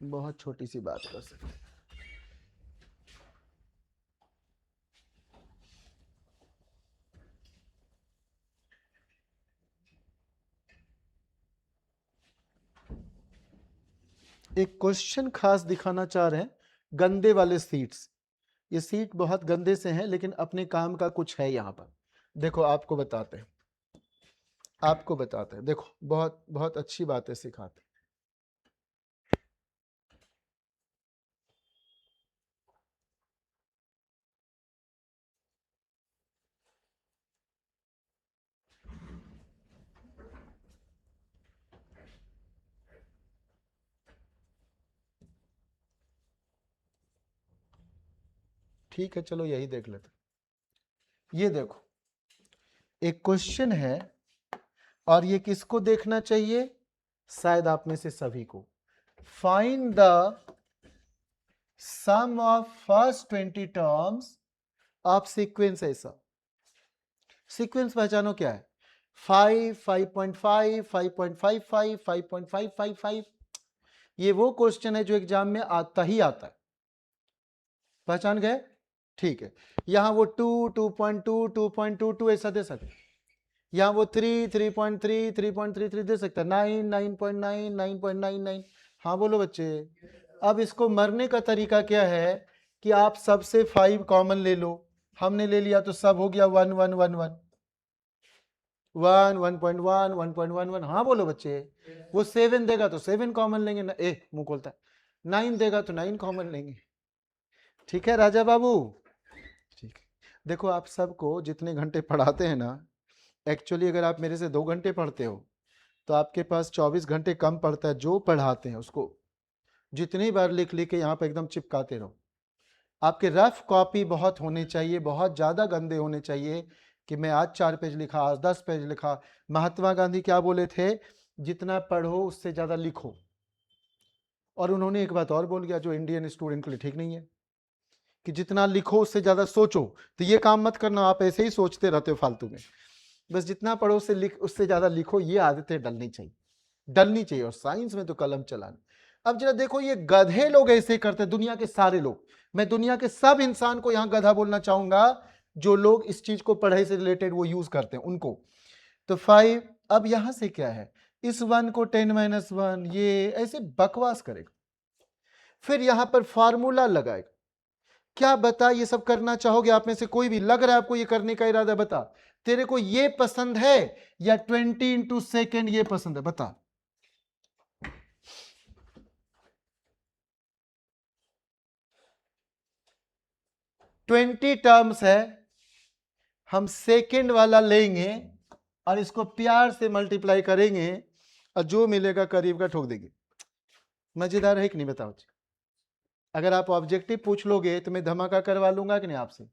बहुत छोटी सी बात कर सकते हैं। एक क्वेश्चन खास दिखाना चाह रहे हैं, गंदे वाले सीट्स। ये सीट बहुत गंदे से हैं, लेकिन अपने काम का कुछ है यहाँ पर। देखो आपको बताते हैं, आपको बताते हैं। देखो बहुत बहुत अच्छी बातें सिखाते हैं। ठीक है चलो यही देख लेते हैं। ये देखो एक क्वेश्चन है, और ये किसको देखना चाहिए? शायद आप में से सभी को। Find the sum of first 20 terms of sequence ऐसा। सीक्वेंस पहचानो क्या है? 5, 5.5, 5.55, 5.555। ये वो क्वेश्चन है जो एग्जाम में आता ही आता है। पहचान गए? ठीक है। यहां वो 2, 2.2, 2.22 ऐसा दे सकते, यहां वो 3, 3.3, 3.33 दे सकता है, 9, 9.9, 9.99। हाँ बोलो बच्चे। अब इसको मरने का तरीका क्या है कि आप सबसे 5 कॉमन ले लो। हमने ले लिया तो सब हो गया 1, 1, 1, 1, 1, 1.1, 1.11। हाँ बोलो बच्चे। वो 7 देगा तो 7 कॉमन लेंगे ना, मुंह खोलता है। 9 देगा तो 9 कॉमन लेंगे। ठीक है राजा बाबू? ठीक है। देखो आप सबको जितने घंटे पढ़ाते हैं ना, एक्चुअली अगर आप मेरे से 2 घंटे पढ़ते हो तो आपके पास 24 घंटे कम पड़ता है। जो पढ़ाते हैं उसको जितनी बार लिख लिख के यहाँ पे एकदम चिपकाते रहो। आपके रफ कॉपी बहुत होने चाहिए, बहुत ज़्यादा गंदे होने चाहिए कि मैं आज 4 पेज लिखा, आज 10 पेज लिखा। महात्मा गांधी क्या बोले थे? जितना पढ़ो उससे ज़्यादा लिखो। और उन्होंने एक बात और बोल गया जो इंडियन स्टूडेंट के लिए ठीक नहीं है, कि जितना लिखो उससे ज़्यादा सोचो। तो ये काम मत करना, आप ऐसे ही सोचते रहते हो फालतू में। बस जितना पढ़ो उससे ज़्यादा लिखो, ये आदतें डलनी चाहिए, डलनी चाहिए। और साइंस में तो कलम चलाना। अब जरा देखो, ये गधे लोग ऐसे करते हैं, दुनिया के सारे लोग। मैं दुनिया के सब इंसान को यहां गधा बोलना चाहूंगा जो लोग इस चीज को पढ़ाई से रिलेटेड वो यूज करते हैं उनको। तो 5, अब यहां से क्या है? इस 1 को 10-1, ये ऐसे बकवास करेगा। फिर यहां पर फार्मूला लगाएगा। क्या बता ये सब करना चाहोगे? आप में से कोई भी लग रहा है आपको ये करने का इरादा? बता, तेरे को ये पसंद है या 20 × सेकेंड ये पसंद है? बता। 20 टर्म्स है, हम सेकेंड वाला लेंगे और इसको प्यार से मल्टीप्लाई करेंगे और जो मिलेगा करीब का ठोक देंगे। मजेदार है कि नहीं? बताओ। अगर आप ऑब्जेक्टिव पूछ लोगे तो मैं धमाका करवा लूंगा कि नहीं आपसे?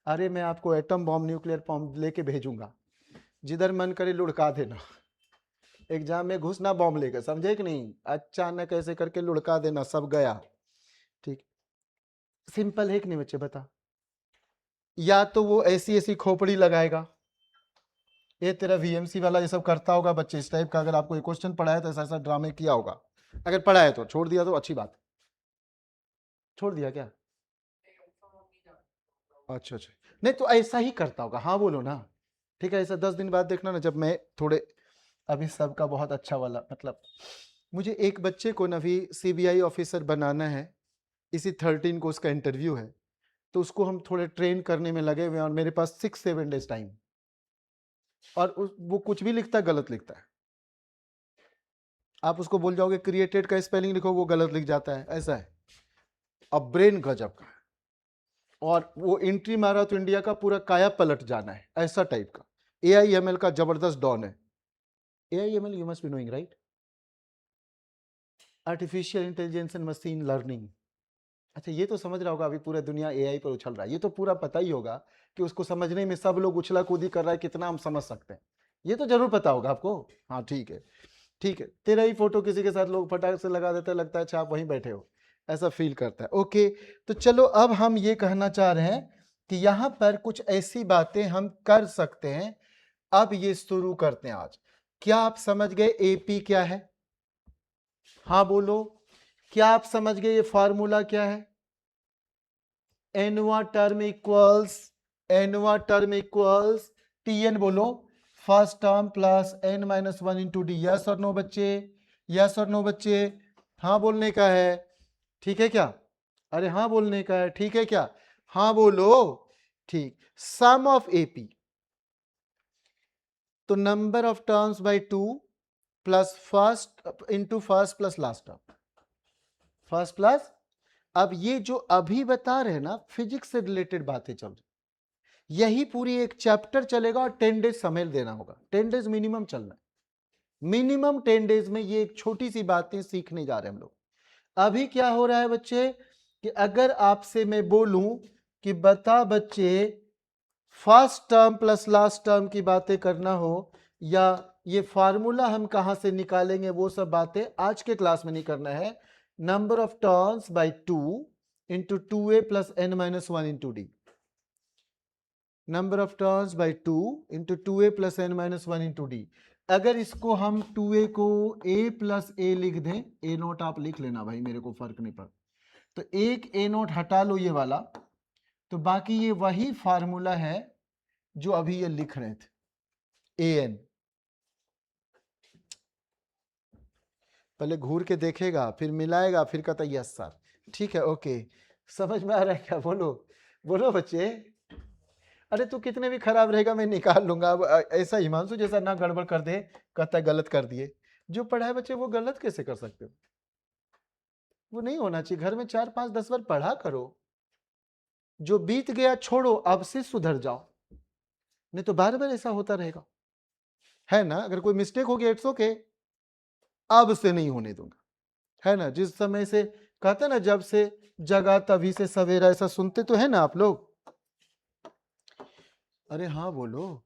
अरे मैं आपको एटम बॉम्ब, न्यूक्लियर बॉम्ब लेके भेजूंगा, जिधर मन करे लुढ़का देना। एग्जाम में घुसना बॉम्ब लेकर, समझे कि नहीं? अचानक ऐसे करके लुढ़का देना, सब गया। ठीक, सिंपल है कि नहीं बच्चे? बता। या तो वो ऐसी ऐसी खोपड़ी लगाएगा, ये तेरा वीएमसी वाला ये सब करता होगा बच्चे इस टाइप का। अगर आपको ये क्वेश्चन पढ़ा है तो ऐसा ऐसा ड्रामे किया होगा। अगर पढ़ा है तो, छोड़ दिया तो अच्छी बात। छोड़ दिया क्या? अच्छा अच्छा, नहीं तो ऐसा ही करता होगा। हाँ बोलो ना। ठीक है, ऐसा 10 दिन बाद देखना ना, जब मैं थोड़े, अभी सबका बहुत अच्छा वाला, मतलब मुझे एक बच्चे को ना अभी सीबीआई ऑफिसर बनाना है। इसी 13 को उसका इंटरव्यू है, तो उसको हम थोड़े ट्रेन करने में लगे हुए हैं, और मेरे पास 6-7 डेज टाइम। और वो कुछ भी लिखता है, गलत लिखता है। आप उसको बोल जाओगे क्रिएटेड का स्पेलिंग लिखो, वो गलत लिख जाता है, ऐसा है। अब ब्रेन गजब का है, और वो एंट्री मारा तो इंडिया का पूरा काया पलट जाना है, ऐसा टाइप का। AIML का जबरदस्त डॉन है। AIML you must be knowing right, artificial intelligence and machine learning. अच्छा ये तो समझ रहा होगा, अभी पूरा दुनिया AI पर उछल रहा है, ये तो पूरा पता ही होगा कि उसको समझने में सब लोग उछला कूदी कर रहा है, कितना हम समझ सकते हैं, ये तो जरूर पता होगा आपको। हाँ ठीक है, ठीक है, तेरा ही फोटो किसी के साथ लोग फटाक से लगा देते हैं, लगता है अच्छा आप वहीं बैठे हो, ऐसा फील करता है। ओके, तो चलो अब हम ये कहना चाह रहे हैं कि यहां पर कुछ ऐसी बातें हम कर सकते हैं। अब ये शुरू करते हैं आज। क्या आप समझ गए AP क्या है? हाँ बोलो। क्या आप समझ गए ये फॉर्मूला क्या है? nवा टर्म इक्वल्स Tn, बोलो, first term plus n-1 into D. Yes और नो बच्चे, यस और नो बच्चे? हाँ बोलने का है, ठीक है क्या? अरे हाँ बोलने का है, ठीक है क्या? हाँ बोलो, ठीक। सम ऑफ AP, तो number of terms by 2 plus first into first plus last term, first plus. अब ये जो अभी बता रहे हैं ना, फिजिक्स से रिलेटेड बातें चल रही, यही पूरी एक चैप्टर चलेगा और 10 डेज समय देना होगा, 10 डेज मिनिमम चलना है, मिनिमम 10 डेज में ये एक छोटी सी बातें सीखने जा रहे हैं हम लोग। अभी क्या हो रहा है बच्चे कि अगर आपसे मैं बोलूं कि बता बच्चे first term plus last term की बातें करना हो, या ये फार्मूला हम कहां से निकालेंगे, वो सब बातें आज के क्लास में नहीं करना है। Number of terms by 2 into 2a plus n-1 into d, number of terms by 2 into 2a plus n-1 into d. अगर इसको हम 2a को a प्लस a लिख दें, a नोट आप लिख लेना भाई, मेरे को फर्क नहीं पड़ता, तो एक a नोट हटा लो ये वाला, तो बाकी ये वही फार्मूला है जो अभी ये लिख रहे थे, an। पहले घूर के देखेगा, फिर मिलाएगा, फिर कहता यस सर, ठीक है, ओके। समझ में आ रहा है क्या? बोलो बोलो बच्चे। अरे तू कितने भी खराब रहेगा मैं निकाल लूंगा। अब ऐसा हिमांशु जैसा ना गड़बड़ कर दे, कहता है गलत कर दिए। जो पढ़ा है बच्चे वो गलत कैसे कर सकते हो? वो नहीं होना चाहिए। घर में 4 5 10 बार पढ़ा करो, जो बीत गया छोड़ो, अब से सुधर जाओ, नहीं तो बार बार ऐसा होता रहेगा, है ना? अगर कोई मिस्टेक हो गया इट्स ओके, अब से नहीं होने दूंगा, है ना? जिस समय से कहते ना, जब से जगा तभी से सवेरा, ऐसा सुनते तो है ना आप लोग? अरे हाँ बोलो।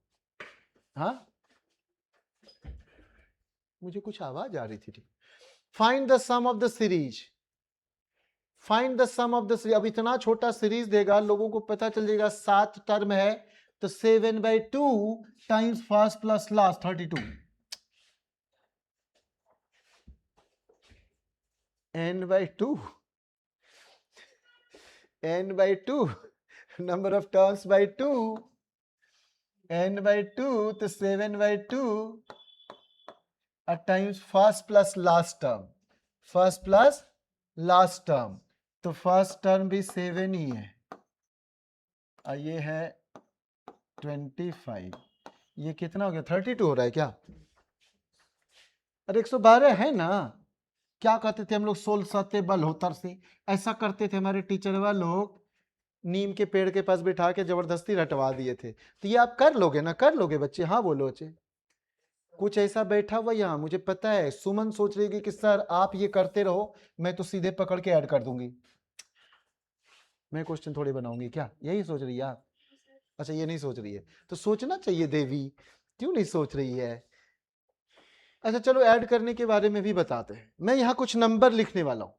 हाँ मुझे कुछ आवाज आ रही थी। Find the sum of the series, find the sum of the series. अब इतना छोटा सीरीज देगा, लोगों को पता चल जाएगा 7 टर्म है, तो 7/2 times first plus last 32, n/2, n/2, number of terms by 2, n/2, तो 7/2 times first plus last term, first plus last term, तो फर्स्ट टर्म भी 7 ही है, और ये है 25, ये कितना हो गया? 32 हो रहा है क्या? अरे 112 है ना? क्या कहते थे हम लोग? 16 सत्य बल होतर से, ऐसा करते थे हमारे टीचर वाले लोग, नीम के पेड़ के पास बिठा के जबरदस्ती रटवा दिए थे। तो ये आप कर लोगे ना? कर लोगे बच्चे? हाँ बोलो बच्चे। कुछ ऐसा बैठा हुआ यहाँ, मुझे पता है सुमन सोच रही है कि सर आप ये करते रहो, मैं तो सीधे पकड़ के ऐड कर दूंगी, मैं क्वेश्चन थोड़ी बनाऊंगी क्या? यही सोच रही है आप? अच्छा ये नहीं सोच रही है, तो सोचना चाहिए देवी, क्यों नहीं सोच रही है? अच्छा चलो ऐड करने के बारे में भी बताते हैं। मैं यहाँ कुछ नंबर लिखने वाला हूं,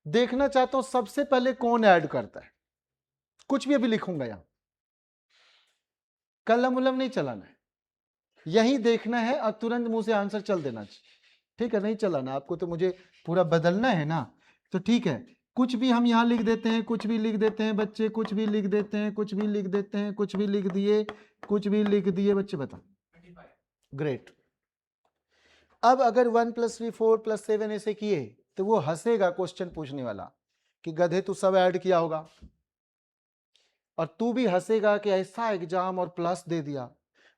देखना चाहता हूं सबसे पहले कौन ऐड करता है। कुछ भी अभी लिखूंगा यहाँ, कलम उलम नहीं चलाना है, यही देखना है और तुरंत मुंह से आंसर चल देना चाहिए, ठीक है? नहीं चलाना आपको, तो मुझे पूरा बदलना है ना, तो ठीक है। कुछ भी हम यहाँ लिख देते हैं, कुछ भी लिख देते हैं बच्चे, कुछ भी लिख देते हैं, कुछ भी लिख देते हैं, कुछ भी लिख दिए, कुछ भी लिख दिए बच्चे, बताओ। ग्रेट। अब अगर 1 + 3 4 + 7 ऐसे किए, तो वो हंसेगा क्वेश्चन पूछने वाला कि गधे तू सब ऐड किया होगा, और तू भी हंसेगा कि ऐसा एग्जाम और प्लस दे दिया।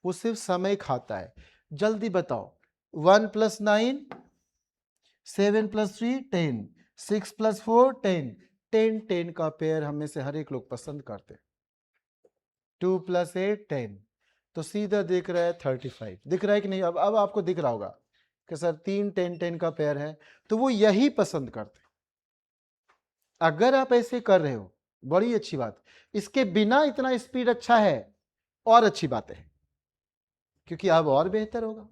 वो सिर्फ समय खाता है। जल्दी बताओ, 1 + 9 7 + 3 10, 6 + 4 10, 10 10 का पेयर हम में से हर एक लोग पसंद करते। 2 + 8 10, तो सीधा दिख रहा है 35। दिख रहा है कि नहीं? अब आपको दिख रहा होगा कि सर 3 10 10 का पेयर है, तो वो यही पसंद करते। अगर आप ऐसे कर रहे हो, बड़ी अच्छी बात। इसके बिना इतना स्पीड अच्छा है, और अच्छी बात है, क्योंकि अब और बेहतर होगा।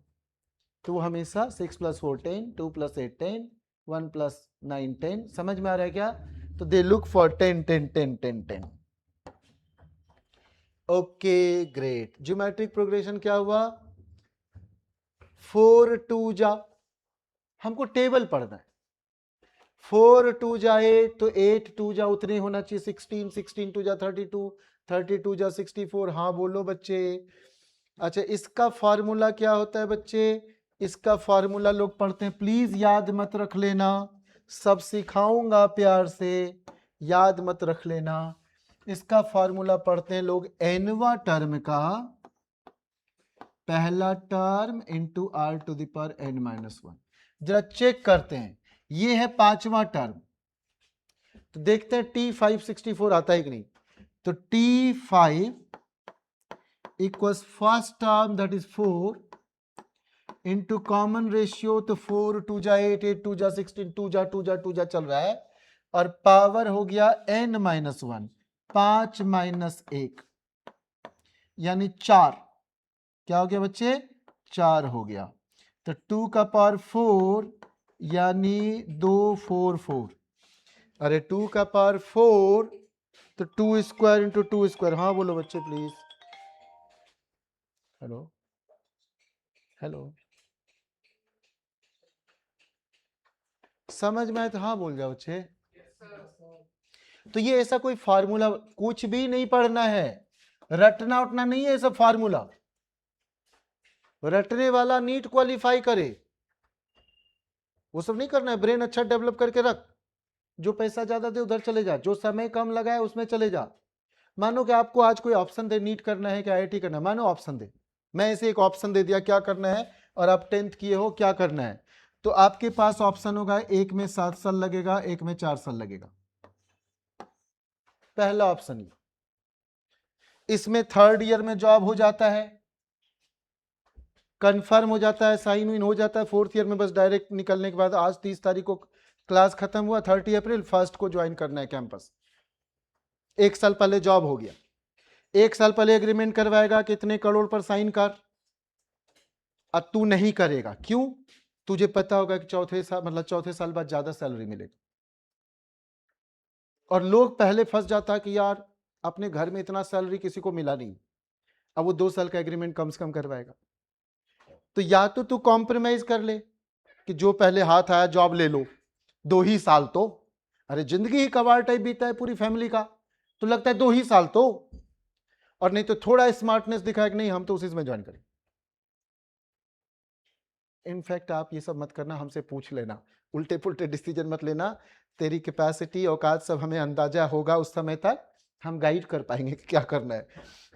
तो वो हमेशा 6 + 4 10, 2 + 8 10, 1 + 9 10। समझ में आ रहा है क्या? तो they look for 10 10 10 10 10। Okay great. Geometric progression क्या हुआ? 4 2 जा, हमको टेबल पढ़ना है। 4 2 जा 8, तो 8 2 जा उतने होना चाहिए 16, 16 2 जा 32, 32 जा 64। हाँ बोलो बच्चे। अच्छा, इसका फॉर्मूला क्या होता है बच्चे? इसका फॉर्मूला लोग पढ़ते हैं, प्लीज याद मत रख लेना, सब सिखाऊंगा प्यार से, याद मत रख लेना। इसका फॉर्मूला पढ़ते हैं लोग, एनवा टर्म का पहला टर्म इंटू r⁻n-1। जरा चेक करते हैं, ये है 5वां टर्म, तो देखते हैं T564 आता है कि नहीं। तो T5 equals first term that is 4 into common ratio, तो 4 2 जा 8, 8 2 जा 16, 2 जा 2 जा 2 जा चल रहा है, और पावर हो गया n-1, 5 - 1 यानी 4। क्या हो गया बच्चे? 4 हो गया। तो 2 का पावर 4 यानी 2 4 4। अरे 2 का पावर 4, तो 2 स्क्वायर इंटू 2 स्क्वायर। हाँ बोलो बच्चे प्लीज। हेलो हेलो, समझ में आए तो हाँ बोल जाओ बच्चे। तो ये ऐसा कोई फार्मूला कुछ भी नहीं पढ़ना है, रटना उठना नहीं है, सब फार्मूला। रटने वाला नीट क्वालिफाई करे, वो सब नहीं करना है। ब्रेन अच्छा डेवलप करके रख, जो पैसा ज्यादा दे उधर चले जा, जो समय कम लगा है उसमें चले जा। मानो कि आपको आज कोई ऑप्शन दे, नीट करना है कि IIT करना है, मानो ऑप्शन दे, मैं ऐसे एक ऑप्शन दे दिया क्या करना है, और आप 10th किए हो क्या करना है, तो आपके पास ऑप्शन होगा, एक में 7 साल लगेगा, एक में 4 साल लगेगा। पहला ऑप्शन ये, इसमें 3rd ईयर में जॉब हो जाता है, कंफर्म हो जाता है, साइन इन हो जाता है। 4th ईयर में बस डायरेक्ट निकलने के बाद, आज 30 तारीख को क्लास खत्म हुआ, 30 अप्रैल 1 को ज्वाइन करना है कैंपस। 1 साल पहले जॉब हो गया, 1 साल पहले एग्रीमेंट करवाएगा कितने करोड़ पर साइन कर, अब तू नहीं करेगा, क्यों? तुझे पता होगा कि चौथे साल बाद ज्यादा सैलरी मिलेगी। और लोग पहले फंस जाता है कि यार अपने घर में इतना सैलरी किसी को मिला नहीं, अब वो 2 साल का एग्रीमेंट कम से कम करवाएगा। तो या तो तू कॉम्प्रोमाइज कर ले कि जो पहले हाथ आया जॉब ले लो, 2 ही साल तो, अरे जिंदगी ही कबाड़ टाइप बीता है पूरी फैमिली का, तो लगता है 2 ही साल तो, और नहीं तो थोड़ा स्मार्टनेस दिखाया कि नहीं हम तो उसी में ज्वाइन करें। इनफैक्ट आप ये सब मत करना, हमसे पूछ लेना, उल्टे पुल्टे डिसीजन मत लेना। तेरी कैपेसिटी औकात सब हमें अंदाजा होगा, उस समय तक हम गाइड कर पाएंगे कि क्या करना है।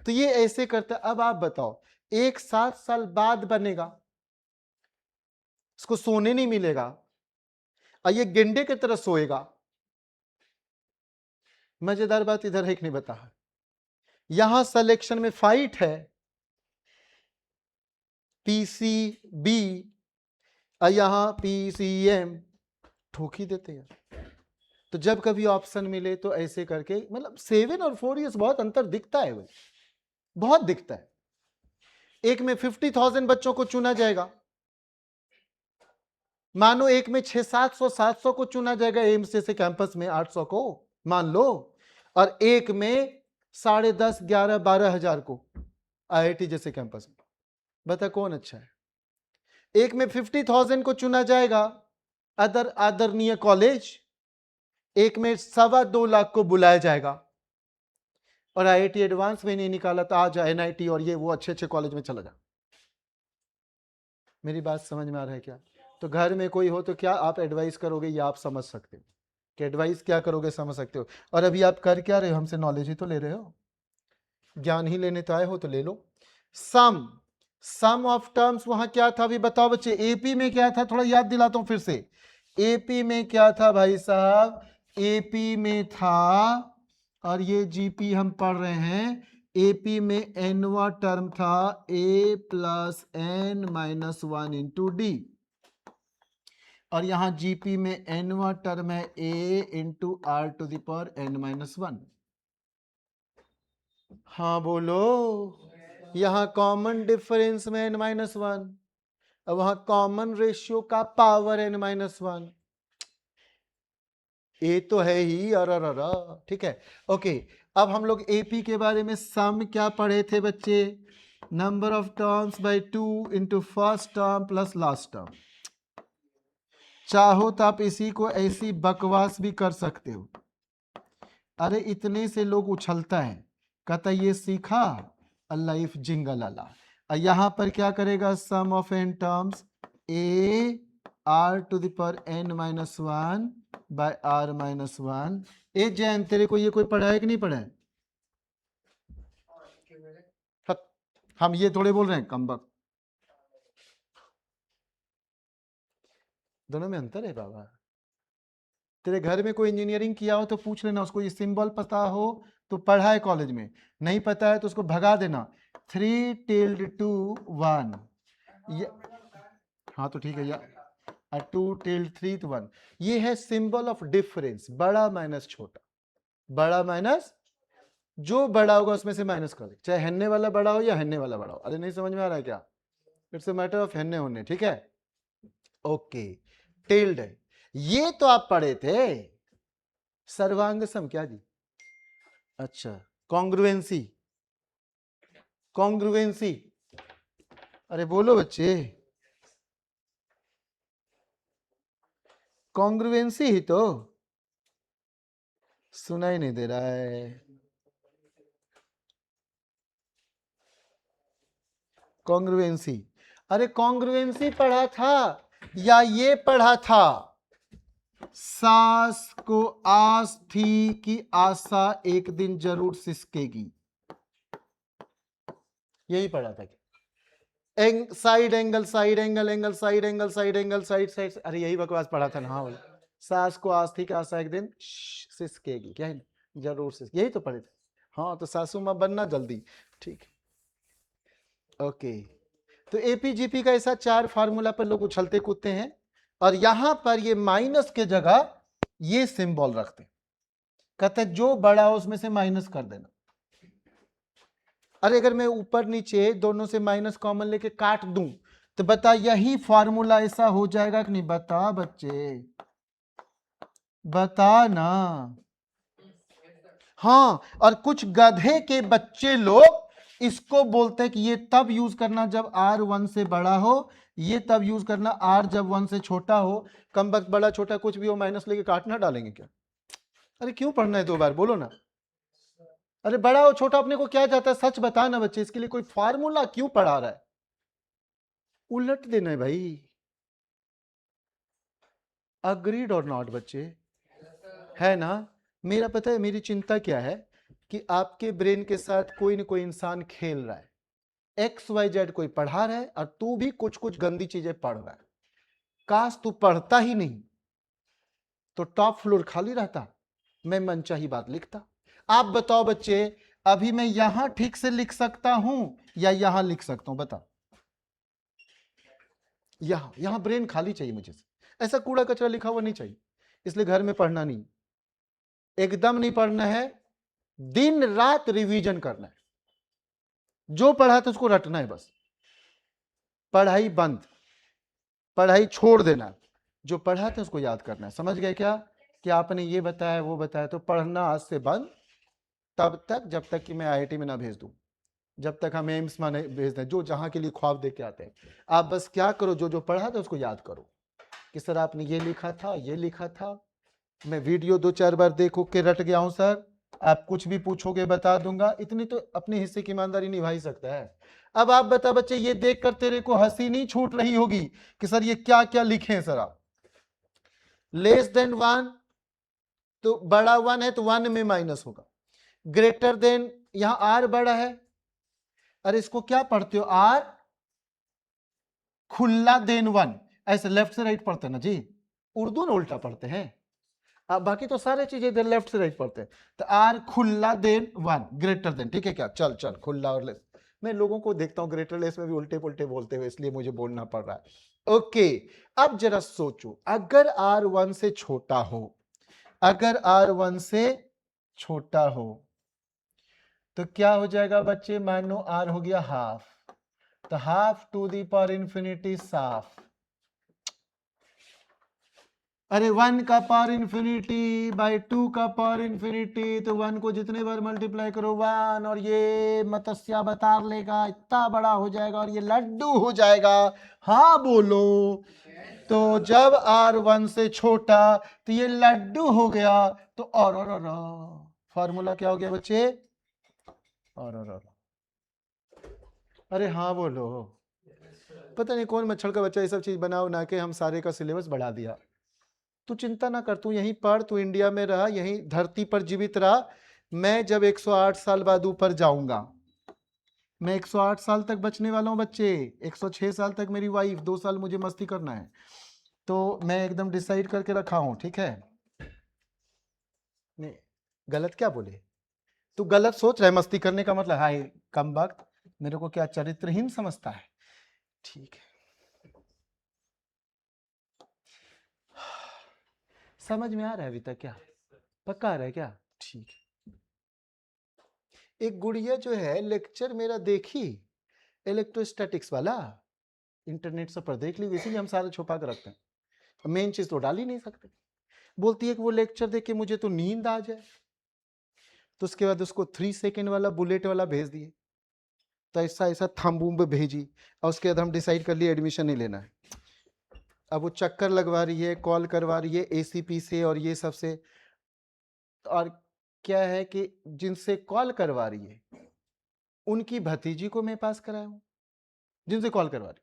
तो ये ऐसे करता है। अब आप बताओ, एक 7 साल बाद बनेगा, इसको सोने नहीं मिलेगा, और ये गेंडे की तरह सोएगा। मजेदार बात इधर है कि नहीं बता, यहां सिलेक्शन में फाइट है, PCB, और यहां PCM, ठोक ही देते हैं। तो जब कभी ऑप्शन मिले तो ऐसे करके, मतलब 7 और 4 ईयर्स बहुत अंतर दिखता है भाई, बहुत दिखता है। एक में 50,000 बच्चों को चुना जाएगा, मानो एक में 600 700 को चुना जाएगा एम्स जैसे कैंपस में, 800 को मान लो, और एक में 10,500 11 12,000 को IIT जैसे कैंपस में। बता कौन अच्छा है? एक में 50,000 को चुना जाएगा आदरणीय कॉलेज, एक में 2.25 लाख को बुलाया जाएगा, और IIT एडवांस में नहीं निकाला तो आज NIT और ये वो अच्छे अच्छे कॉलेज में चला जा। मेरी बात समझ में आ रहा है क्या? तो घर में कोई हो तो क्या आप एडवाइस करोगे, या आप समझ सकते हो कि एडवाइस क्या करोगे, समझ सकते हो। और अभी आप कर क्या रहे हो? हमसे नॉलेज ही तो ले रहे हो, ज्ञान ही लेने तो आए हो, तो ले लो। सम ऑफ टर्म्स वहां क्या था अभी बताओ बच्चे? AP में क्या था, थोड़ा याद दिलाता हूं फिर से। एपी में क्या था भाई साहब, एपी में था, और ये जीपी हम पढ़ रहे हैं, एपी में एनवा टर्म था A plus N minus one into D, और यहां जीपी में एनवा टर्म है A into R to the power N minus one. हाँ बोलो, यहां कॉमन डिफरेंस में एन माइनस वन, और वहां कॉमन रेशियो का power N minus one. A तो है ही, अर ठीक है। ओके, अब हम लोग एपी के बारे में सम क्या पढ़े थे बच्चे, number of terms by 2 into first term plus last term. चाहो तो आप इसी को ऐसी बकवास भी कर सकते हो। अरे इतने से लोग उछलता है, कहता ये सीखा लाइफ जिंगल अला। यहां पर क्या करेगा, sum of N terms A R to the power N minus one by R minus one. ए जैन तेरे को ये कोई पढ़ा है कि नहीं पढ़ा है? हम ये थोड़े बोल रहे हैं कमबख्त, दोनों में अंतर है बाबा। तेरे घर में कोई इंजीनियरिंग किया हो तो पूछ लेना, उसको ये सिंबल पता हो तो पढ़ा है कॉलेज में, नहीं पता है तो उसको भगा देना। 3 टिल्ड 2 1, हाँ तो ठीक है, या 2 टिल्ड 3 1, ये है सिंबल ऑफ डिफरेंस, बड़ा माइनस छोटा, बड़ा माइनस, जो बड़ा होगा उसमें से माइनस कर दे, चाहे हन्ने वाला बड़ा हो या हन्ने वाला बड़ा हो। अरे नहीं समझ में आ रहा है क्या? इट्स अ मैटर ऑफ हन्ने होने, ठीक है। ओके, टिल्ड है, ये तो आप पढ़े थे सर्वांग सम क्या जी? अच्छा, कॉन्ग्रुएंसी, कॉन्ग्रुएंसी, अरे बोलो बच्चे, कॉन्ग्रुएंसी ही तो, सुनाई नहीं दे रहा है। कॉन्ग्रुएंसी, अरे कॉन्ग्रुएंसी पढ़ा था या ये पढ़ा था, सास को आस थी कि आशा एक दिन जरूर सिसकेगी, यही पढ़ा था क्या? Side angle side angle angle side angle side angle side side, अरे यही बकवास पढ़ा था ना। हाँ बोलो, सास को आस थी कि आशा एक दिन सिसकेगी, क्या है, जरूर सिस, यही तो पढ़े थे। हाँ तो सासू माँ बनना जल्दी, ठीक। ओके, तो एपीजीपी का ऐसा 4 फार्मूला पर लोग उछलते कूदते हैं, और यहां पर ये माइनस के जगह ये सिंबल रखते, कहते जो बड़ा हो उसमें से माइनस कर देना। अरे अगर मैं ऊपर नीचे दोनों से माइनस कॉमन लेके काट दूं तो बता यही फार्मूला ऐसा हो जाएगा कि नहीं? बता बच्चे, बता ना। हाँ, और कुछ गधे के बच्चे लोग इसको बोलते हैं कि ये तब यूज करना जब r 1 से बड़ा हो, ये तब यूज करना r जब 1 से छोटा हो। कम वक्त बड़ा छोटा कुछ भी हो, माइनस लेके काटना डालेंगे क्या? अरे क्यों पढ़ना है 2 बार, बोलो ना। अरे बड़ा हो छोटा अपने को क्या जाता है, सच बता ना बच्चे, इसके लिए कोई फार्मूला क्यों पढ़ा रहा है? उलट देना है भाई। अग्रीड और नॉट बच्चे, है ना? मेरा पता है मेरी चिंता क्या है, कि आपके ब्रेन के साथ कोई ना कोई इंसान खेल रहा है, XYZ कोई पढ़ा रहा है और तू भी कुछ कुछ गंदी चीजें पढ़ रहा है। काश तू पढ़ता ही नहीं तो टॉप फ्लोर खाली रहता, मैं मनचाही बात लिखता। आप बताओ बच्चे, अभी मैं यहां ठीक से लिख सकता हूं या यहां लिख सकता हूं? बता, यहां ब्रेन खाली चाहिए मुझे, ऐसा कूड़ा कचरा लिखा हुआ नहीं चाहिए, इसलिए घर में पढ़ना नहीं, एकदम नहीं पढ़ना है, दिन रात रिवीजन करना है, जो पढ़ा था उसको रटना है बस, पढ़ाई बंद, पढ़ाई छोड़ देना, जो पढ़ा था उसको याद करना है। समझ गए क्या? कि आपने ये बताया वो बताया, तो पढ़ना आज से बंद, तब तक जब तक कि मैं आईआईटी में ना भेज दूं, जब तक हम एम्स में नहीं भेज दें, जो जहां के लिए ख्वाब दे के आते हैं। आप बस क्या करो, जो जो पढ़ा था उसको याद करो, कि सर आपने ये लिखा था, ये लिखा था, मैं वीडियो 2-4 बार देखो के रट गया हूं सर, आप कुछ भी पूछोगे बता दूंगा, इतनी तो अपने हिस्से की ईमानदारी निभाई सकता है। अब आप बता बच्चे, ये देखकर तेरे को हंसी नहीं छूट रही होगी कि सर ये क्या क्या लिखे हैं सर आप? लेस देन 1 तो बड़ा 1 है तो 1 में माइनस होगा, ग्रेटर देन, यहां आर बड़ा है, अरे इसको क्या पढ़ते हो, आर खुला देन 1, ऐसे लेफ्ट से राइट पढ़ते ना जी, उर्दू ना उल्टा पढ़ते हैं, अब बाकी तो सारे चीजें इधर लेफ्ट से राइट पढ़ते हैं। तो आर खुल्ला देन 1 ग्रेटर देन, ठीक है क्या, चल चल खुल्ला और लेस, मैं लोगों को देखता हूँ ग्रेटर लेस में भी उल्टे पुल्टे बोलते हुए, इसलिए मुझे बोलना पड़ रहा है। ओके, अब जरा सोचो, अगर R1 से छोटा हो, अगर R1 से छोटा हो तो क्या हो जाएगा बच्चे, मान लो R हो गया हाफ, तो half to the power infinity साफ, अरे 1 का पावर इंफिनिटी बाई 2 का पावर इंफिनिटी, तो 1 को जितने बार मल्टीप्लाई करो 1, और ये मत्स्य अवतार लेगा, इतना बड़ा हो जाएगा और ये लड्डू हो जाएगा। हाँ बोलो। तो जब R1 से छोटा तो ये लड्डू हो गया, तो और फॉर्मूला क्या हो गया बच्चे, और अरे हाँ बोलो। पता नहीं कौन मच्छर का बच्चा ये सब चीज बनाओ ना के हम सारे का सिलेबस बढ़ा दिया। तू चिंता ना कर, तू यहीं पढ़, तू इंडिया में रहा, यहीं धरती पर जीवित रहा। मैं जब 108 साल बाद ऊपर जाऊंगा, मैं 108 साल तक बचने वाला हूं बच्चे, 106 साल तक मेरी वाइफ, 2 साल मुझे मस्ती करना है, तो मैं एकदम डिसाइड करके रखा हूं, ठीक है। नहीं गलत क्या बोले, तू गलत सोच रहा है, मस्ती करने का मतलब हाय कम वक्त, मेरे को क्या चरित्रहीन समझता है, ठीक है। समझ में आ रहा है अभी तक क्या, पक्का आ रहा है क्या, ठीक है। एक गुड़िया जो है लेक्चर मेरा देखी, इलेक्ट्रोस्टैटिक्स वाला, इंटरनेट से पर देख ली, इसीलिए हम सारे छुपा कर रखते हैं, मेन चीज तो डाल ही नहीं सकते। बोलती है कि वो लेक्चर देख के मुझे तो नींद आ जाए, तो उसके बाद उसको 3 सेकेंड वाला बुलेट वाला भेज दिए, तो ऐसा ऐसा थम्बूम भेजी, और उसके बाद हम डिसाइड कर लिए एडमिशन नहीं लेना है। अब वो चक्कर लगवा रही है, कॉल करवा रही है ACP से और ये सब से, और क्या है कि जिनसे कॉल करवा रही है उनकी भतीजी को मैं पास कराया हूं, जिनसे कॉल करवा रही,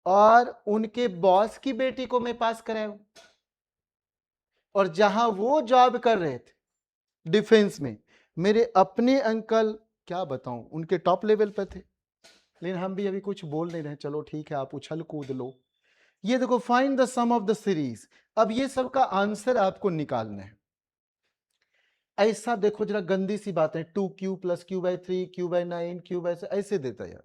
और उनके बॉस की बेटी को मैं पास कराया हूं, और जहां वो जॉब कर रहे थे डिफेंस में, मेरे अपने अंकल, क्या बताऊं, उनके टॉप लेवल पे थे, लेकिन हम भी अभी कुछ बोल नहीं रहे, चलो ठीक है आप उछल कूद लो। ये देखो, find the sum of the series, अब ये सब का आंसर आपको निकालना है। ऐसा देखो जरा गंदी सी बात है, 2q + q/3 q/9 q/, ऐसे देता यार,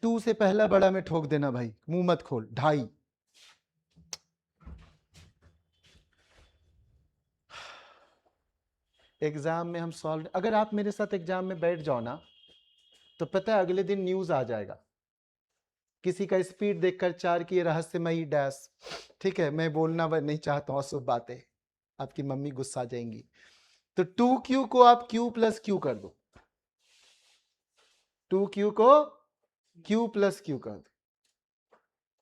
2 से पहला बड़ा में ठोक देना भाई, मुंह मत खोल, 2.5। एग्जाम में हम सॉल्व, अगर आप मेरे साथ एग्जाम में बैठ जाओ ना, तो पता है अगले दिन न्यूज आ जाएगा, किसी का स्पीड देखकर 4 की रहस्यमयी डैश, ठीक है, मैं बोलना नहीं चाहता हूँ शुभ बातें, आपकी मम्मी गुस्सा जाएंगी, तो 2q को आप q + q कर दो, 2q को q + q कर दो,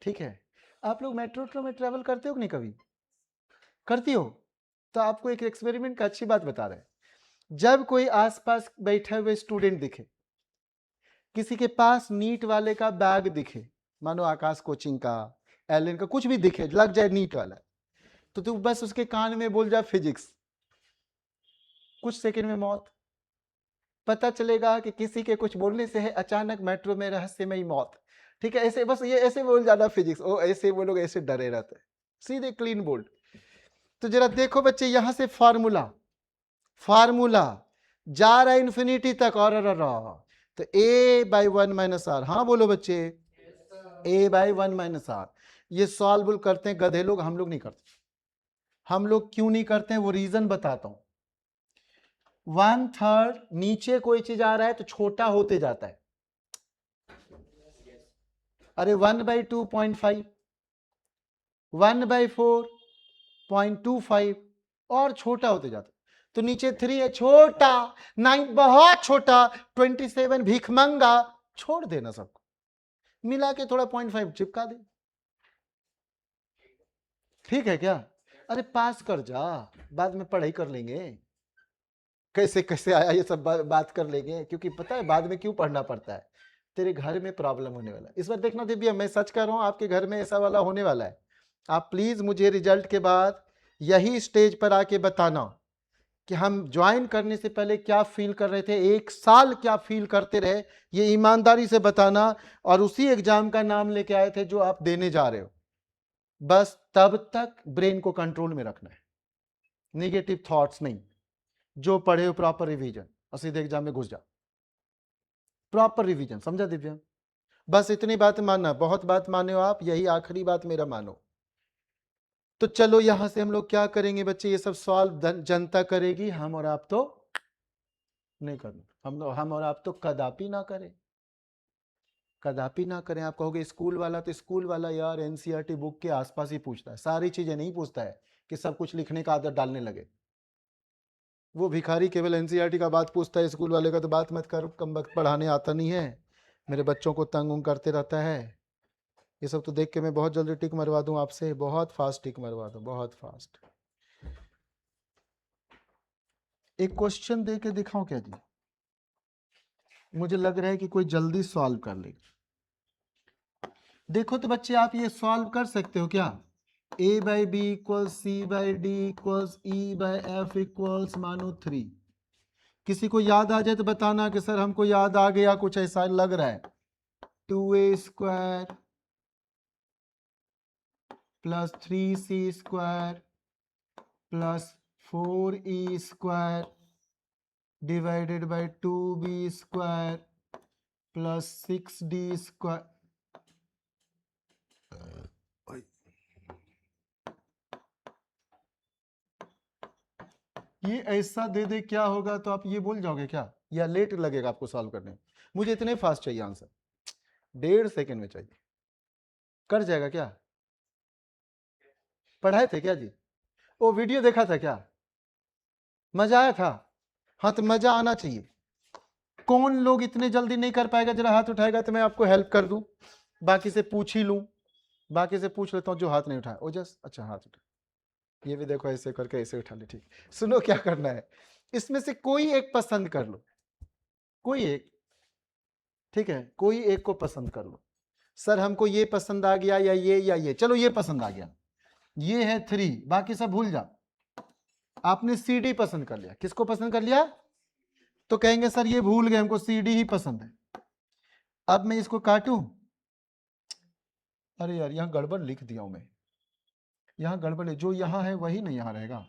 ठीक है। आप लोग मेट्रो में ट्रेवल करते हो कि नहीं, कभी करती हो, तो आपको एक एक्सपेरिमेंट का अच्छी बात बता रहे हैं, जब कोई आसपास बैठे हुए स्टूडेंट दिखे, किसी के पास नीट वाले का बैग दिखे, मानो आकाश कोचिंग का, एलन का, कुछ भी दिखे, लग जाए नीट वाला, तो तू बस उसके कान में बोल जा फिजिक्स, कुछ सेकंड में मौत, पता चलेगा कि किसी के कुछ बोलने से है अचानक मेट्रो में रहस्यमयी मौत, ठीक है। ऐसे बस ये ऐसे बोल जाना फिजिक्स, ओ ऐसे वो लोग ऐसे डरे रहते हैं, सीधे क्लीन बोल्ड। तो जरा देखो बच्चे, यहां से फार्मूला जा रहा है इंफिनिटी तक, और तो a/1 - r, हाँ बोलो बच्चे, a/1 - r, ये सॉल्व करते हैं गधे लोग, हम लोग नहीं करते। हम लोग क्यों नहीं करते हैं वो रीजन बताता हूं। 1/3 नीचे कोई चीज आ रहा है तो छोटा होते जाता है, अरे 1/2.5, 1/4.25, और छोटा होते जाता है, तो नीचे 3 है छोटा, 9 बहुत छोटा, 27 भिखमंगा, छोड़ देना सबको, मिला के थोड़ा 0.5 चिपका दे, ठीक है क्या। अरे पास कर जा, बाद में पढ़ाई कर लेंगे, कैसे कैसे आया ये सब बात कर लेंगे, क्योंकि पता है बाद में क्यों पढ़ना पड़ता है, तेरे घर में प्रॉब्लम होने वाला है इस बार, देखना दिव्या, मैं सच कर रहा हूं, आपके घर में ऐसा वाला होने वाला है। आप प्लीज मुझे रिजल्ट के बाद यही स्टेज पर आके बताना कि हम ज्वाइन करने से पहले क्या फील कर रहे थे, 1 साल क्या फील करते रहे, ये ईमानदारी से बताना, और उसी एग्जाम का नाम लेके आए थे जो आप देने जा रहे हो। बस तब तक ब्रेन को कंट्रोल में रखना है, निगेटिव थॉट्स नहीं, जो पढ़े हो प्रॉपर रिवीजन और सीधे एग्जाम में घुस जा, प्रॉपर रिवीजन, समझा दिव्या? बस इतनी बात मानना, बहुत बात माने हो आप, यही आखिरी बात मेरा मानो। तो चलो यहां से हम लोग क्या करेंगे बच्चे, ये सब सवाल जनता करेगी, हम और आप तो नहीं करना, हम और आप तो कदापि ना करें, कदापि ना करें। आप कहोगे स्कूल वाला, तो स्कूल वाला यार एनसीईआरटी बुक के आसपास ही पूछता है, सारी चीजें नहीं पूछता है कि सब कुछ लिखने का आदत डालने लगे। वो भिखारी केवल एनसीईआरटी का बात पूछता है, स्कूल वाले का तो बात मत करो, कम वक्त पढ़ाने आता नहीं है, मेरे बच्चों को तंग उंग करते रहता है। ये सब तो देख के मैं बहुत जल्दी टिक मरवा दूं आपसे, बहुत फास्ट टिक मरवा दूं, बहुत फास्ट। एक क्वेश्चन दे के दिखाऊं क्या जी? मुझे लग रहा है कि कोई जल्दी सॉल्व कर लेगा। देखो तो बच्चे, आप ये सॉल्व कर सकते हो क्या? a by b equals c by d equals e by f equals मानो 3। किसी को याद आ जाए तो बताना कि सर हमको याद आ गया, कुछ ऐसा लग रहा है। 2a square plus 3c square plus 4e square divided by 2b square plus 6d square. ये ऐसा दे दे क्या होगा, तो आप ये बोल जाओगे क्या, या लेट लगेगा आपको सॉल्व करने में? मुझे इतने फास्ट चाहिए आंसर, 1.5 सेकेंड में चाहिए। कर जाएगा क्या? पढ़ाए थे क्या जी? वो वीडियो देखा था क्या? मजा आया था? हाँ तो मजा आना चाहिए। कौन लोग इतने जल्दी नहीं कर पाएगा, जरा हाथ उठाएगा तो मैं आपको हेल्प कर दूं, बाकी से पूछ ही लूं, बाकी से पूछ लेता हूं जो हाथ नहीं उठाया। ओजस, अच्छा हाथ उठा, ये भी देखो ऐसे करके ऐसे उठा ले, ठीक। सुनो क्या करना है, इसमें से कोई एक पसंद कर लो, कोई एक, ठीक है, कोई एक को पसंद कर लो। सर हमको ये पसंद आ गया, या ये, चलो ये पसंद आ गया, ये है 3, बाकी सब भूल जा। आपने सी डी पसंद कर लिया, किसको पसंद कर लिया? तो कहेंगे सर ये भूल गए, हमको सी डी ही पसंद है। अब मैं इसको काटूं, अरे यार यहाँ गड़बड़ लिख दिया हूं मैं, यहाँ गड़बड़ है, जो यहाँ है वही नहीं यहाँ रहेगा,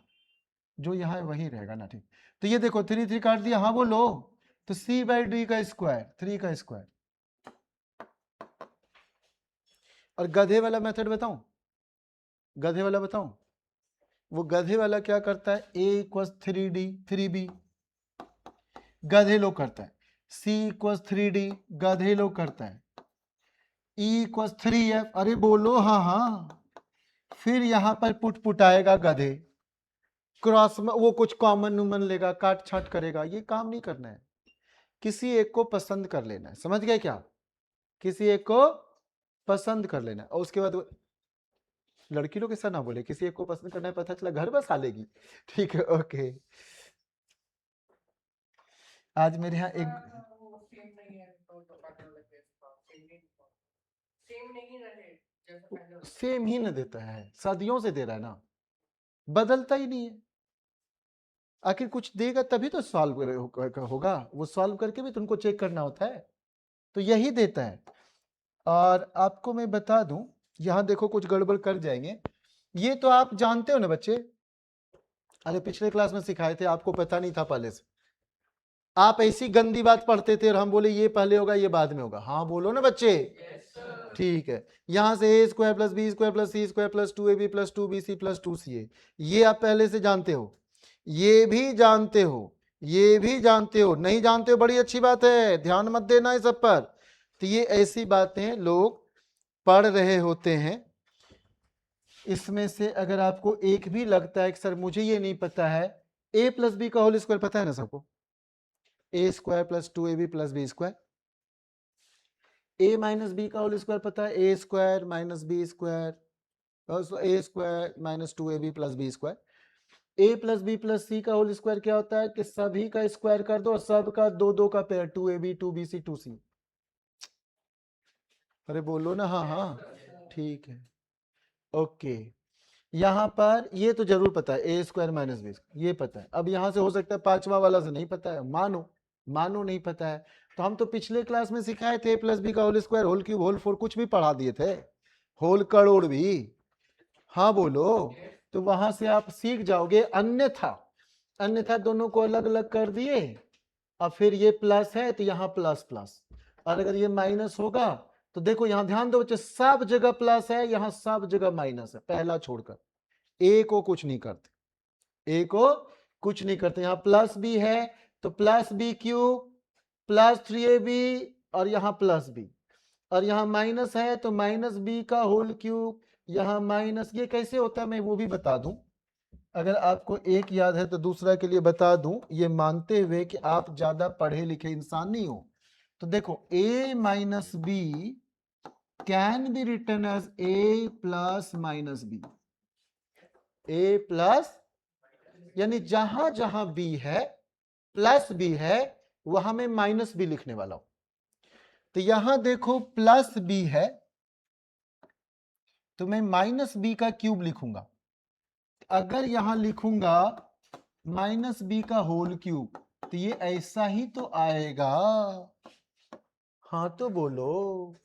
जो यहाँ है वही रहेगा ना, ठीक। तो ये देखो 3 3 काट दिया, हाँ बोलो, तो सी बाई डी का स्क्वायर, 3 का स्क्वायर। और गधे वाला मेथड बताऊं, गधे वाला बताऊं, वो गधे वाला क्या करता है, a इक्वल्स 3d 3b, गधे लोग करता है, c इक्वल्स 3d, गधे लोग करता है, e इक्वल्स 3f, अरे बोलो हाँ हाँ, फिर यहां पर पुट आएगा गधे, क्रॉस में वो कुछ कॉमन उमन लेगा, काट छाट करेगा, ये काम नहीं करना है, किसी एक को पसंद कर लेना है, समझ गए क्या? किसी एक को पसंद कर लेना है, और उसके बाद लड़की लोग ऐसा ना बोले, किसी एक को पसंद करना है, पता चला घर बस आ लेगी, ठीक है, ओके। आज मेरे यहाँ एक सेम ही ना देता है, सदियों से दे रहा है ना, बदलता ही नहीं है। आखिर कुछ देगा तभी तो सॉल्व होगा, वो सॉल्व करके भी तुमको चेक करना होता है, तो यही देता है। और आपको मैं बता दूं, यहां देखो कुछ गड़बड़ कर जाएंगे, ये तो आप जानते हो ना बच्चे, अरे पिछले क्लास में सिखाए थे, आपको पता नहीं था पहले से, आप ऐसी गंदी बात पढ़ते थे और हम बोले ये पहले होगा ये बाद में होगा, हाँ बोलो ना बच्चे, ठीक है। यहां से A square plus B square plus C square plus 2ab plus 2bc plus 2ca, ये आप पहले से जानते हो, ये भी जानते हो, ये भी जानते हो, नहीं जानते हो बड़ी अच्छी बात है, ध्यान मत देना इस सब पर। तो ये ऐसी बातें लोग पढ़ रहे होते हैं, इसमें से अगर आपको एक भी लगता है कि सर मुझे ये नहीं पता है, a प्लस बी का होल स्क्वायर पता है ना सबको, a square plus 2ab plus B square, a minus B का होल स्क्वायर पता है, a square minus B square, a square minus 2ab plus B square. a plus B plus C का whole square क्या होता है कि सभी का स्क्वायर कर दो, सब का दो दो का पेयर, 2ab 2bc 2c, अरे बोलो ना हाँ हाँ, ठीक है, ओके। यहां पर ये तो जरूर पता है, ए स्क्वायर माइनस बी, ये पता है। अब यहां से हो सकता है पांचवा वाला से नहीं पता है, मानो नहीं पता है, तो हम तो पिछले क्लास में सिखाए थे प्लस बी का whole square, whole cube, whole 4, कुछ भी पढ़ा दिए थे, होल करोड़ भी, हाँ बोलो। तो वहां से आप सीख जाओगे, अन्यथा दोनों को अलग अलग कर दिए, अब फिर ये प्लस है तो यहाँ प्लस प्लस, और अगर ये माइनस होगा तो देखो यहाँ ध्यान दो बच्चे, सब जगह प्लस है, यहाँ सब जगह माइनस है, पहला छोड़कर। ए को कुछ नहीं करते, ए को कुछ नहीं करते। यहाँ प्लस बी है तो plus b cube plus 3ab, और यहाँ प्लस बी, और यहाँ माइनस है तो माइनस बी का होल क्यूब, यहाँ माइनस, ये कैसे होता है मैं वो भी बता दूं, अगर आपको एक याद है तो दूसरा के लिए बता दूं, ये मानते हुए कि आप ज्यादा पढ़े लिखे इंसान नहीं हो। तो देखो a minus b can be written as a plus minus b, a plus, यानी जहां जहां b है प्लस b है वहां में माइनस b लिखने वाला हूं। तो यहां देखो प्लस b है तो मैं माइनस b का क्यूब लिखूंगा, अगर यहां लिखूंगा माइनस बी का होल क्यूब तो ये ऐसा ही तो आएगा। हाँ तो बोलो,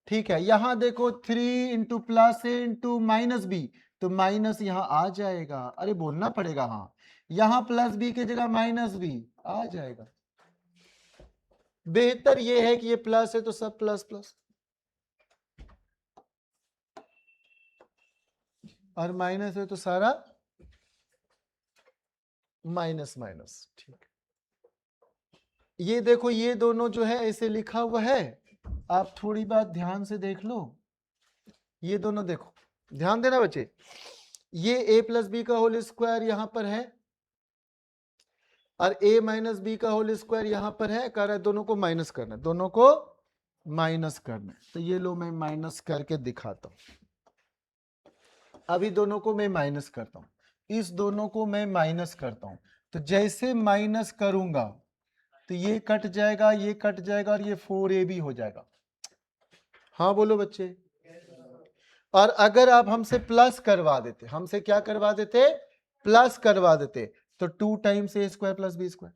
ठीक है। यहां देखो 3 इंटू प्लस ए इंटू माइनस बी, तो माइनस यहां आ जाएगा, अरे बोलना पड़ेगा, हाँ यहां प्लस बी की जगह माइनस बी आ जाएगा। बेहतर ये है कि ये प्लस है तो सब प्लस प्लस, और माइनस है तो सारा माइनस माइनस, ठीक। ये देखो ये दोनों जो है ऐसे लिखा हुआ है, आप थोड़ी बात ध्यान से देख लो, ये दोनों देखो, ध्यान देना बच्चे, ये a प्लस बी का होल स्क्वायर यहां पर है, और a माइनस बी का होल स्क्वायर यहां पर है, कह रहा है दोनों को माइनस करना है, दोनों को माइनस करना है। तो ये लो मैं माइनस करके दिखाता हूं, अभी दोनों को मैं माइनस करता हूं, इस दोनों को मैं माइनस करता हूं, तो जैसे माइनस करूंगा तो ये कट जाएगा, ये कट जाएगा, और ये 4ab हो जाएगा। हाँ बोलो बच्चे। और अगर आप हमसे प्लस करवा देते, हमसे क्या करवा देते, प्लस करवा देते, तो 2 टाइम्स ए स्क्वायर प्लस बी स्क्वायर,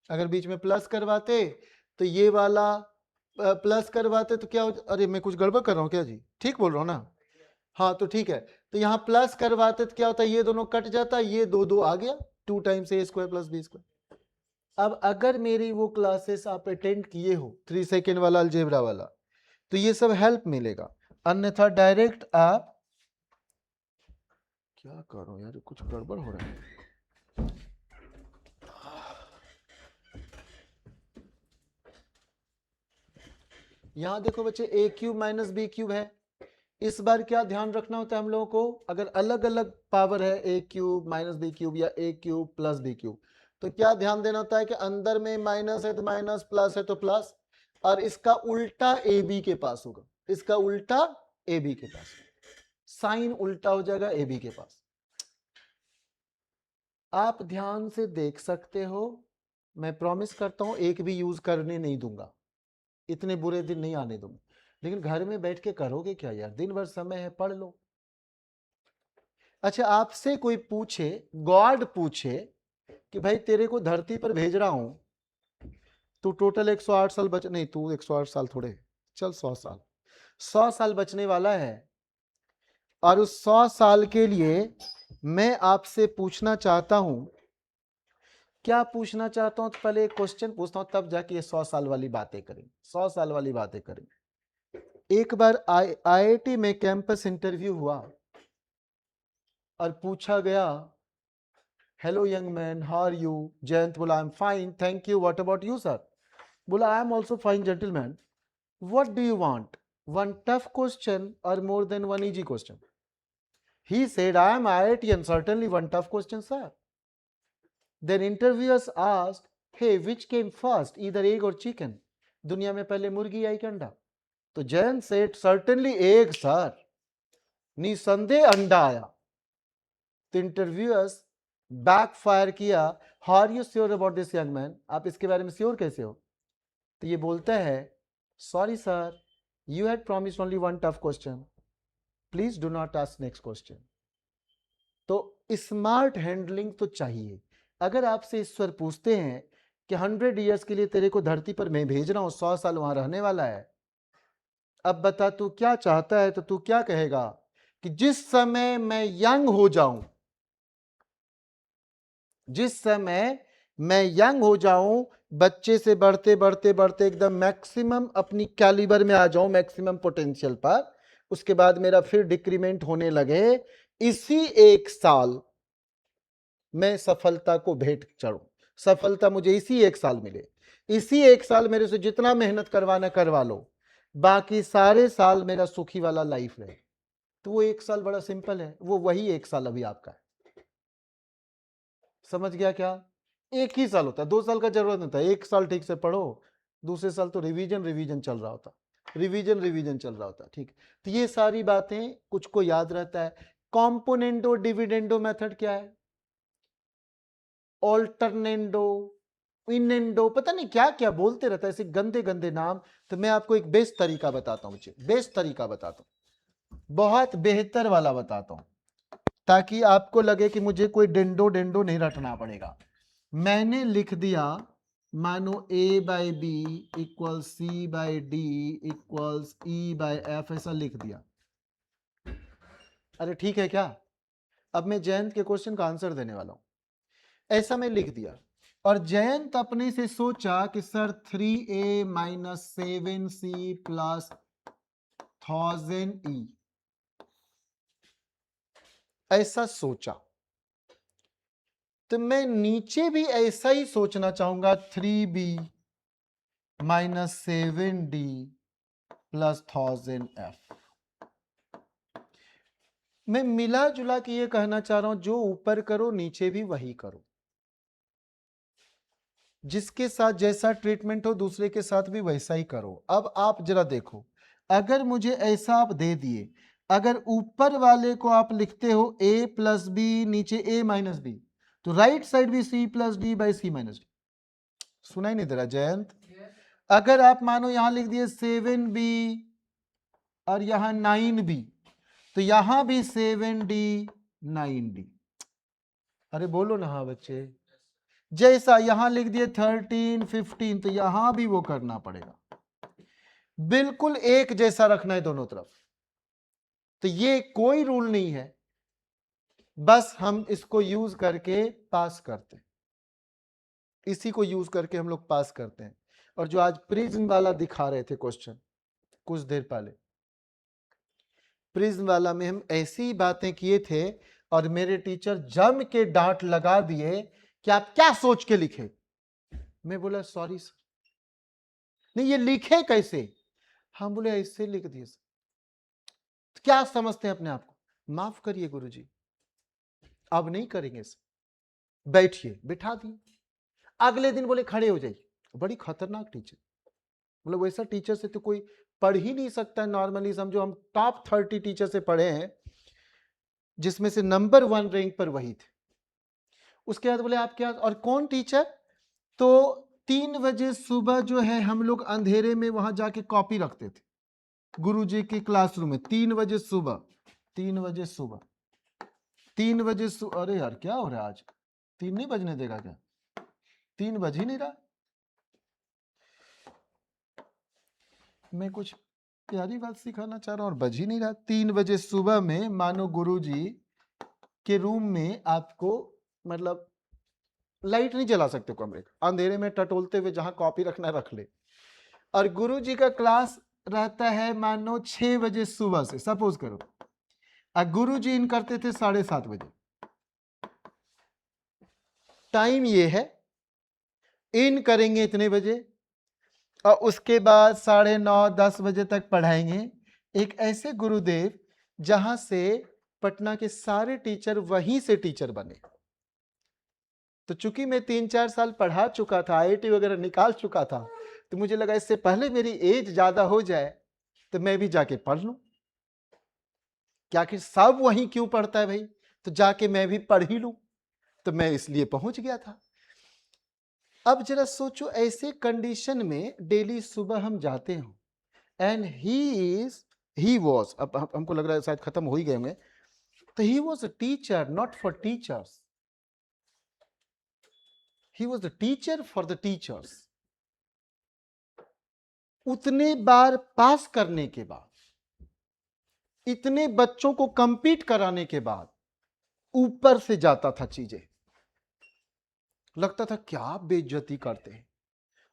अगर बीच में प्लस करवाते तो ये वाला प्लस करवाते तो क्या हो, अरे मैं कुछ गड़बड़ कर रहा हूं क्या जी, ठीक बोल रहा हूं ना, हाँ तो ठीक है। तो यहाँ प्लस करवाते तो क्या होता है, ये दोनों कट जाता, ये दो दो आ गया, 2 टाइम्स ए स्क्वायर प्लस बी स्क्वायर। अब अगर मेरी वो क्लासेस आप अटेंड किए हो 3 सेकेंड वाला अलजेब्रा वाला, तो ये सब हेल्प मिलेगा, अन्यथा डायरेक्ट आप, क्या करो यार कुछ गड़बड़ हो रहा है। यहां देखो बच्चे a cube minus b cube है, इस बार क्या ध्यान रखना होता है हम लोगों को, अगर अलग अलग पावर है a cube minus b cube या a cube plus b cube, तो क्या ध्यान देना होता है कि अंदर में माइनस है तो माइनस, प्लस है तो प्लस, और इसका उल्टा ए बी के पास होगा, इसका उल्टा ए बी के पास, साइन उल्टा हो जाएगा ए बी के पास। आप ध्यान से देख सकते हो, मैं प्रॉमिस करता हूं एक भी यूज करने नहीं दूंगा, इतने बुरे दिन नहीं आने दूंगा, लेकिन घर में बैठ के करोगे क्या यार, दिन भर समय है, पढ़ लो। अच्छा आपसे कोई पूछे, गॉड पूछे कि भाई तेरे को धरती पर भेज रहा हूं, तू टोटल 108 साल बच, नहीं तू 108 साल थोड़े, चल 100 साल, 100 साल बचने वाला है, और उस 100 साल के लिए मैं आपसे पूछना चाहता हूं, क्या पूछना चाहता हूं, तो पहले एक क्वेश्चन पूछता हूं, तब जाके ये 100 साल वाली बातें करें, 100 साल वाली बातें करें। एक बार आईआईटी में कैंपस इंटरव्यू हुआ और पूछा गया, hello young man how are you, Jayant बोला I am fine thank you, what about you sir, बोला I am also fine gentleman, what do you want, one tough question और more than one easy question, he said I am IITian, certainly one tough question sir. Then interviewers asked, hey which came first, either egg or chicken, दुनिया में पहले मुर्गी आई कि अंडा, तो Jayant said certainly egg sir, निसंदेह अंडा आया। तो इंटरव्यूअर्स बैकफायर किया, how are you sure about this young man, आप इसके बारे में श्योर कैसे हो, तो ये बोलता है sorry sir you had promised only one tough question, please do not ask next question. तो स्मार्ट हैंडलिंग तो चाहिए, अगर आपसे ईश्वर पूछते हैं कि 100 ईयर्स के लिए तेरे को धरती पर मैं भेज रहा हूं, 100 साल वहां रहने वाला है, अब बता तू क्या चाहता है, तो तू क्या कहेगा, कि जिस समय मैं यंग हो जाऊं, जिस समय मैं यंग हो जाऊं, बच्चे से बढ़ते बढ़ते बढ़ते एकदम मैक्सिमम अपनी कैलिबर में आ जाऊं, मैक्सिमम पोटेंशियल पर, उसके बाद मेरा फिर डिक्रीमेंट होने लगे, इसी 1 साल मैं सफलता को भेंट चढ़ूं, सफलता मुझे इसी 1 साल मिले, इसी 1 साल मेरे से जितना मेहनत करवाना करवा लो, बाकी सारे साल मेरा सुखी वाला लाइफ रहे। तो वो 1 साल बड़ा सिंपल है, वो वही 1 साल अभी आपका है। समझ गया क्या? एक ही साल होता है, 2 साल का जरूरत नहीं होता, 1 साल ठीक से पढ़ो, दूसरे साल तो रिवीजन रिवीजन चल रहा होता, रिवीजन रिवीजन चल रहा होता। ठीक, तो ये सारी बातें कुछ को याद रहता है। कॉम्पोनेंडो डिविडेंडो मेथड क्या है, ऑल्टरनेंडो, इनेंडो, पता नहीं क्या क्या बोलते रहता है ऐसे गंदे गंदे नाम। तो मैं आपको एक बेस्ट तरीका बताता हूँ, बेस्ट तरीका बताता हूँ, बहुत बेहतर वाला बताता हूँ, ताकि आपको लगे कि मुझे कोई डेंडो डेंडो नहीं रटना पड़ेगा। मैंने लिख दिया, मानो A/B equal C/D equals E/F, ऐसा लिख दिया। अरे ठीक है क्या? अब मैं जयंत के क्वेश्चन का आंसर देने वाला हूं। ऐसा मैं लिख दिया, और जयंत अपने से सोचा कि sir 3A minus 7C plus 1000E, ऐसा सोचा। तो मैं नीचे भी ऐसा ही सोचना चाहूंगा, 3B minus 7D plus 1000F। मैं मिला जुला के ये कहना चाह रहा हूं, जो ऊपर करो नीचे भी वही करो, जिसके साथ जैसा ट्रीटमेंट हो दूसरे के साथ भी वैसा ही करो। अब आप जरा देखो, अगर मुझे ऐसा आप दे दिए, अगर ऊपर वाले को आप लिखते हो A प्लस बी, नीचे A माइनस बी, तो राइट साइड भी C plus D by C minus D. सुनाई नहीं दे रहा जयंत? अगर आप मानो यहां लिख दिए 7B और यहां 9B, तो यहां भी 7D 9D। अरे बोलो ना हाँ बच्चे। जैसा यहां लिख दिए 13 15, तो यहां भी वो करना पड़ेगा, बिल्कुल एक जैसा रखना है दोनों तरफ। तो ये कोई रूल नहीं है, बस हम इसको यूज करके पास करते हैं, इसी को यूज करके हम लोग पास करते हैं। और जो आज प्रिज्म वाला दिखा रहे थे क्वेश्चन कुछ देर पहले, प्रिज्म वाला में हम ऐसी बातें किए थे, और मेरे टीचर जम के डांट लगा दिए कि आप क्या सोच के लिखे। मैं बोला सॉरी सर, नहीं ये लिखे कैसे? हम बोले ऐसे लिख दिए सर। तो क्या समझते हैं अपने आप को? माफ करिए गुरुजी, अब नहीं करेंगे सर। बैठिए, बिठा दिए। अगले दिन बोले खड़े हो जाइए। बड़ी खतरनाक टीचर, मतलब वैसा टीचर से तो कोई पढ़ ही नहीं सकता। नॉर्मली समझो हम टॉप 30 टीचर से पढ़े हैं, जिसमें से नंबर 1 रैंक पर वही थे। उसके बाद बोले आप क्या, और कौन टीचर? तो 3 बजे सुबह जो है हम लोग अंधेरे में वहां जाके कॉपी रखते थे गुरुजी के क्लासरूम में। 3 बजे सुबह, 3 बजे सुबह, 3 बजे अरे यार क्या हो रहा है आज? 3 नहीं बजने देगा क्या? 3 बज ही नहीं रहा। मैं कुछ प्यारी बात सिखाना चाह रहा हूं और बज ही नहीं रहा। 3 बजे सुबह में मानो गुरुजी के रूम में आपको, मतलब लाइट नहीं जला सकते कमरे का, अंधेरे में टटोलते हुए जहां कॉपी रखना रख ले। और गुरुजी का क्लास रहता है मानो 6 बजे सुबह से, सपोज करो, और गुरुजी इन करते थे 7:30 बजे। टाइम ये है, इन करेंगे इतने बजे, और उसके बाद 9:30 10 बजे तक पढ़ाएंगे। एक ऐसे गुरुदेव जहां से पटना के सारे टीचर वहीं से टीचर बने। तो चूंकि मैं 3-4 साल पढ़ा चुका था, IIT वगैरह निकाल चुका था, तो मुझे लगा इससे पहले मेरी एज ज्यादा हो जाए तो मैं भी जाके पढ़ लूं। क्या कि सब वहीं क्यों पढ़ता है भाई, तो जाके मैं भी पढ़ ही लूं। तो मैं इसलिए पहुंच गया था। अब जरा सोचो, ऐसे कंडीशन में डेली सुबह हम जाते हैं, एंड ही वॉज, अब हमको लग रहा है शायद खत्म हो ही गए होंगे, तो he was a teacher not for teachers, he was the teacher for the teachers. उतने बार पास करने के बाद इतने बच्चों को कंपीट कराने के बाद ऊपर से जाता था चीजें, लगता था क्या बेइज्जती करते हैं,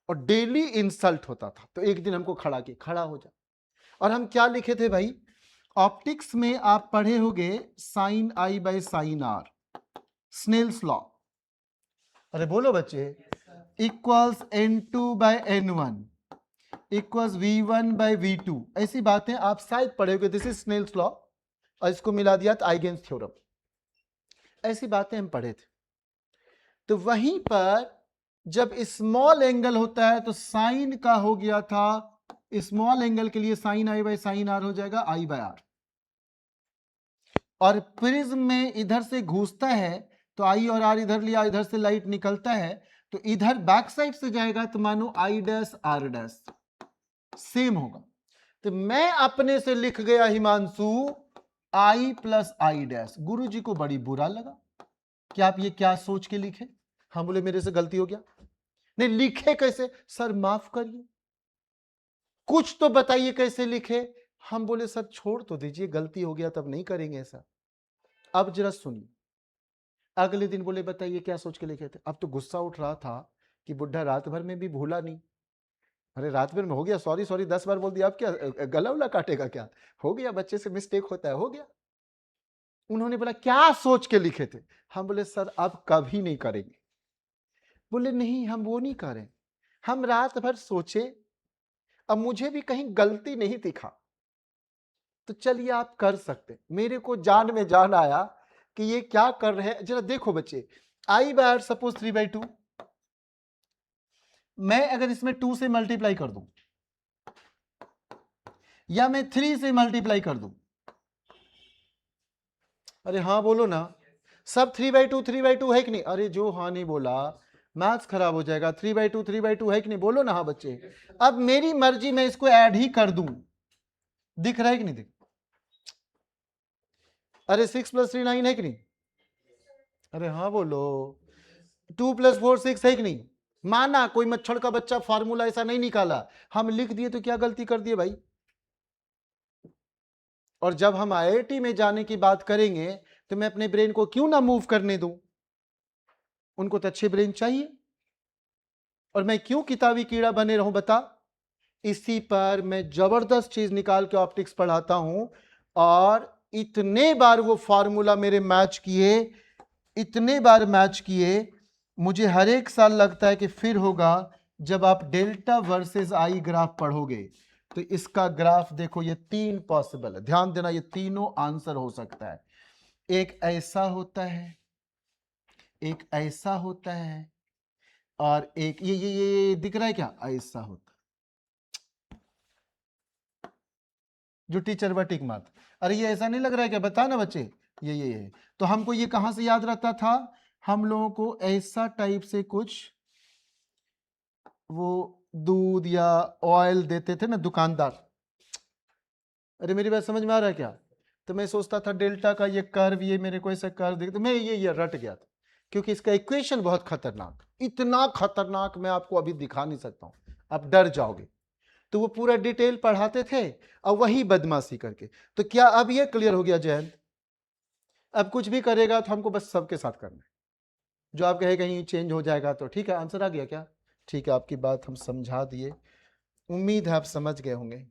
और डेली इंसल्ट होता था। तो एक दिन हमको खड़ा किया, खड़ा हो जा। और हम क्या लिखे थे भाई, ऑप्टिक्स में आप पढ़े होंगे sine i by sine r, Snell's law. अरे बोलो बच्चे, equals n2 bye n1 equals v1 bye v2। ऐसी बातें आप शायद पढ़े होंगे, दिस इज स्नेल्स लॉ, और इसको मिला दिया तो आइगेंस थ्योरम। ऐसी बातें हम पढ़े थे। तो वहीं पर जब स्मॉल एंगल होता है तो साइन का हो गया था, स्मॉल एंगल के लिए sine i by sine r हो जाएगा आई बाय आर। और प्रिज्म में इधर से घुसता है तो आई और आर इधर लिया, इधर से लाइट निकलता है तो इधर बैक साइड से जाएगा, तो मानो i dash r dash same होगा। तो मैं अपने से लिख गया Himanshu i plus i dash. गुरु जी को बड़ी बुरा लगा कि आप ये क्या सोच के लिखे। हम बोले मेरे से गलती हो गया। नहीं लिखे कैसे सर, माफ करिए, कुछ तो बताइए कैसे लिखे। हम बोले सर छोड़ तो दीजिए, गलती हो गया तब नहीं करेंगे ऐसा। अब जरा सुनिए, अगले दिन बोले बताइए क्या सोच के लिखे थे। अब तो गुस्सा उठ रहा था कि बुढ़ा रात भर में भी भूला नहीं। अरे रात भर में हो गया, सॉरी सॉरी 10 बार बोल दिया, अब क्या गला उला काटेगा क्या, हो गया, बच्चे से मिस्टेक होता है, हो गया। उन्होंने बोला क्या सोच के लिखे थे। हम बोले सर अब कभी नहीं करेंगे। बोले नहीं हम वो नहीं करें, हम रात भर सोचे, अब मुझे भी कहीं गलती नहीं दिखा, तो चलिए आप कर सकते। मेरे को जान में जान आया कि ये क्या कर रहे हैं। जरा देखो बच्चे, आई बाय आर सपोज 3/2, मैं अगर इसमें 2 से मल्टीप्लाई कर दूं या मैं 3 से मल्टीप्लाई कर दूं, अरे हाँ बोलो ना, सब 3/2 है कि नहीं। अरे जो हाँ नहीं बोला मैथ्स खराब हो जाएगा। 3/2 है कि नहीं, बोलो ना हाँ बच्चे। अब मेरी मर्जी मैं इसको ऐड ही कर दूं, दिख रहा है कि नहीं दिख। अरे 6 + 3 9 है कि नहीं, अरे हाँ बोलो। 2 + 4 6 है कि नहीं। माना कोई मच्छर का बच्चा फार्मूला ऐसा नहीं निकाला, हम लिख दिए तो क्या गलती कर दिए भाई। और जब हम आईआईटी में जाने की बात करेंगे तो मैं अपने ब्रेन को क्यों ना मूव करने दूं, उनको तो अच्छे ब्रेन चाहिए, और मैं क्यों किताबी कीड़ा बने रहूं बता। इसी पर मैं जबरदस्त चीज निकाल के ऑप्टिक्स पढ़ाता हूं, और इतने बार वो फार्मूला मेरे मैच किए, इतने बार मैच किए, मुझे हर एक साल लगता है कि फिर होगा जब आप डेल्टा वर्सेस आई ग्राफ पढ़ोगे। तो इसका ग्राफ देखो, ये 3 पॉसिबल है, ध्यान देना, ये तीनों आंसर हो सकता है। एक ऐसा होता है, एक ऐसा होता है, और एक ये दिख रहा है क्या, ऐसा होता है। जो टीचर बा टिक मार्क, अरे ये ऐसा नहीं लग रहा है क्या, बता ना बच्चे, ये तो हमको ये कहां से याद रहता था, हम लोगों को ऐसा टाइप से कुछ वो दूध या ऑयल देते थे ना दुकानदार। अरे मेरी बात समझ में आ रहा है क्या। तो मैं सोचता था डेल्टा का ये कर्व, ये मेरे को ऐसा कर्व दिखता, मैं ये रट गया था, क्योंकि इसका इक्वेशन बहुत खतरनाक, इतना खतरनाक मैं आपको अभी दिखा नहीं सकता हूं, आप डर जाओगे। तो वो पूरा डिटेल पढ़ाते थे और वही बदमाशी करके। तो क्या अब ये क्लियर हो गया जयंत। अब कुछ भी करेगा तो हमको बस सबके साथ करना है, जो आप कहे कहीं चेंज हो जाएगा तो ठीक है। आंसर आ गया क्या, ठीक है, आपकी बात हम समझा दिए, उम्मीद है आप समझ गए होंगे।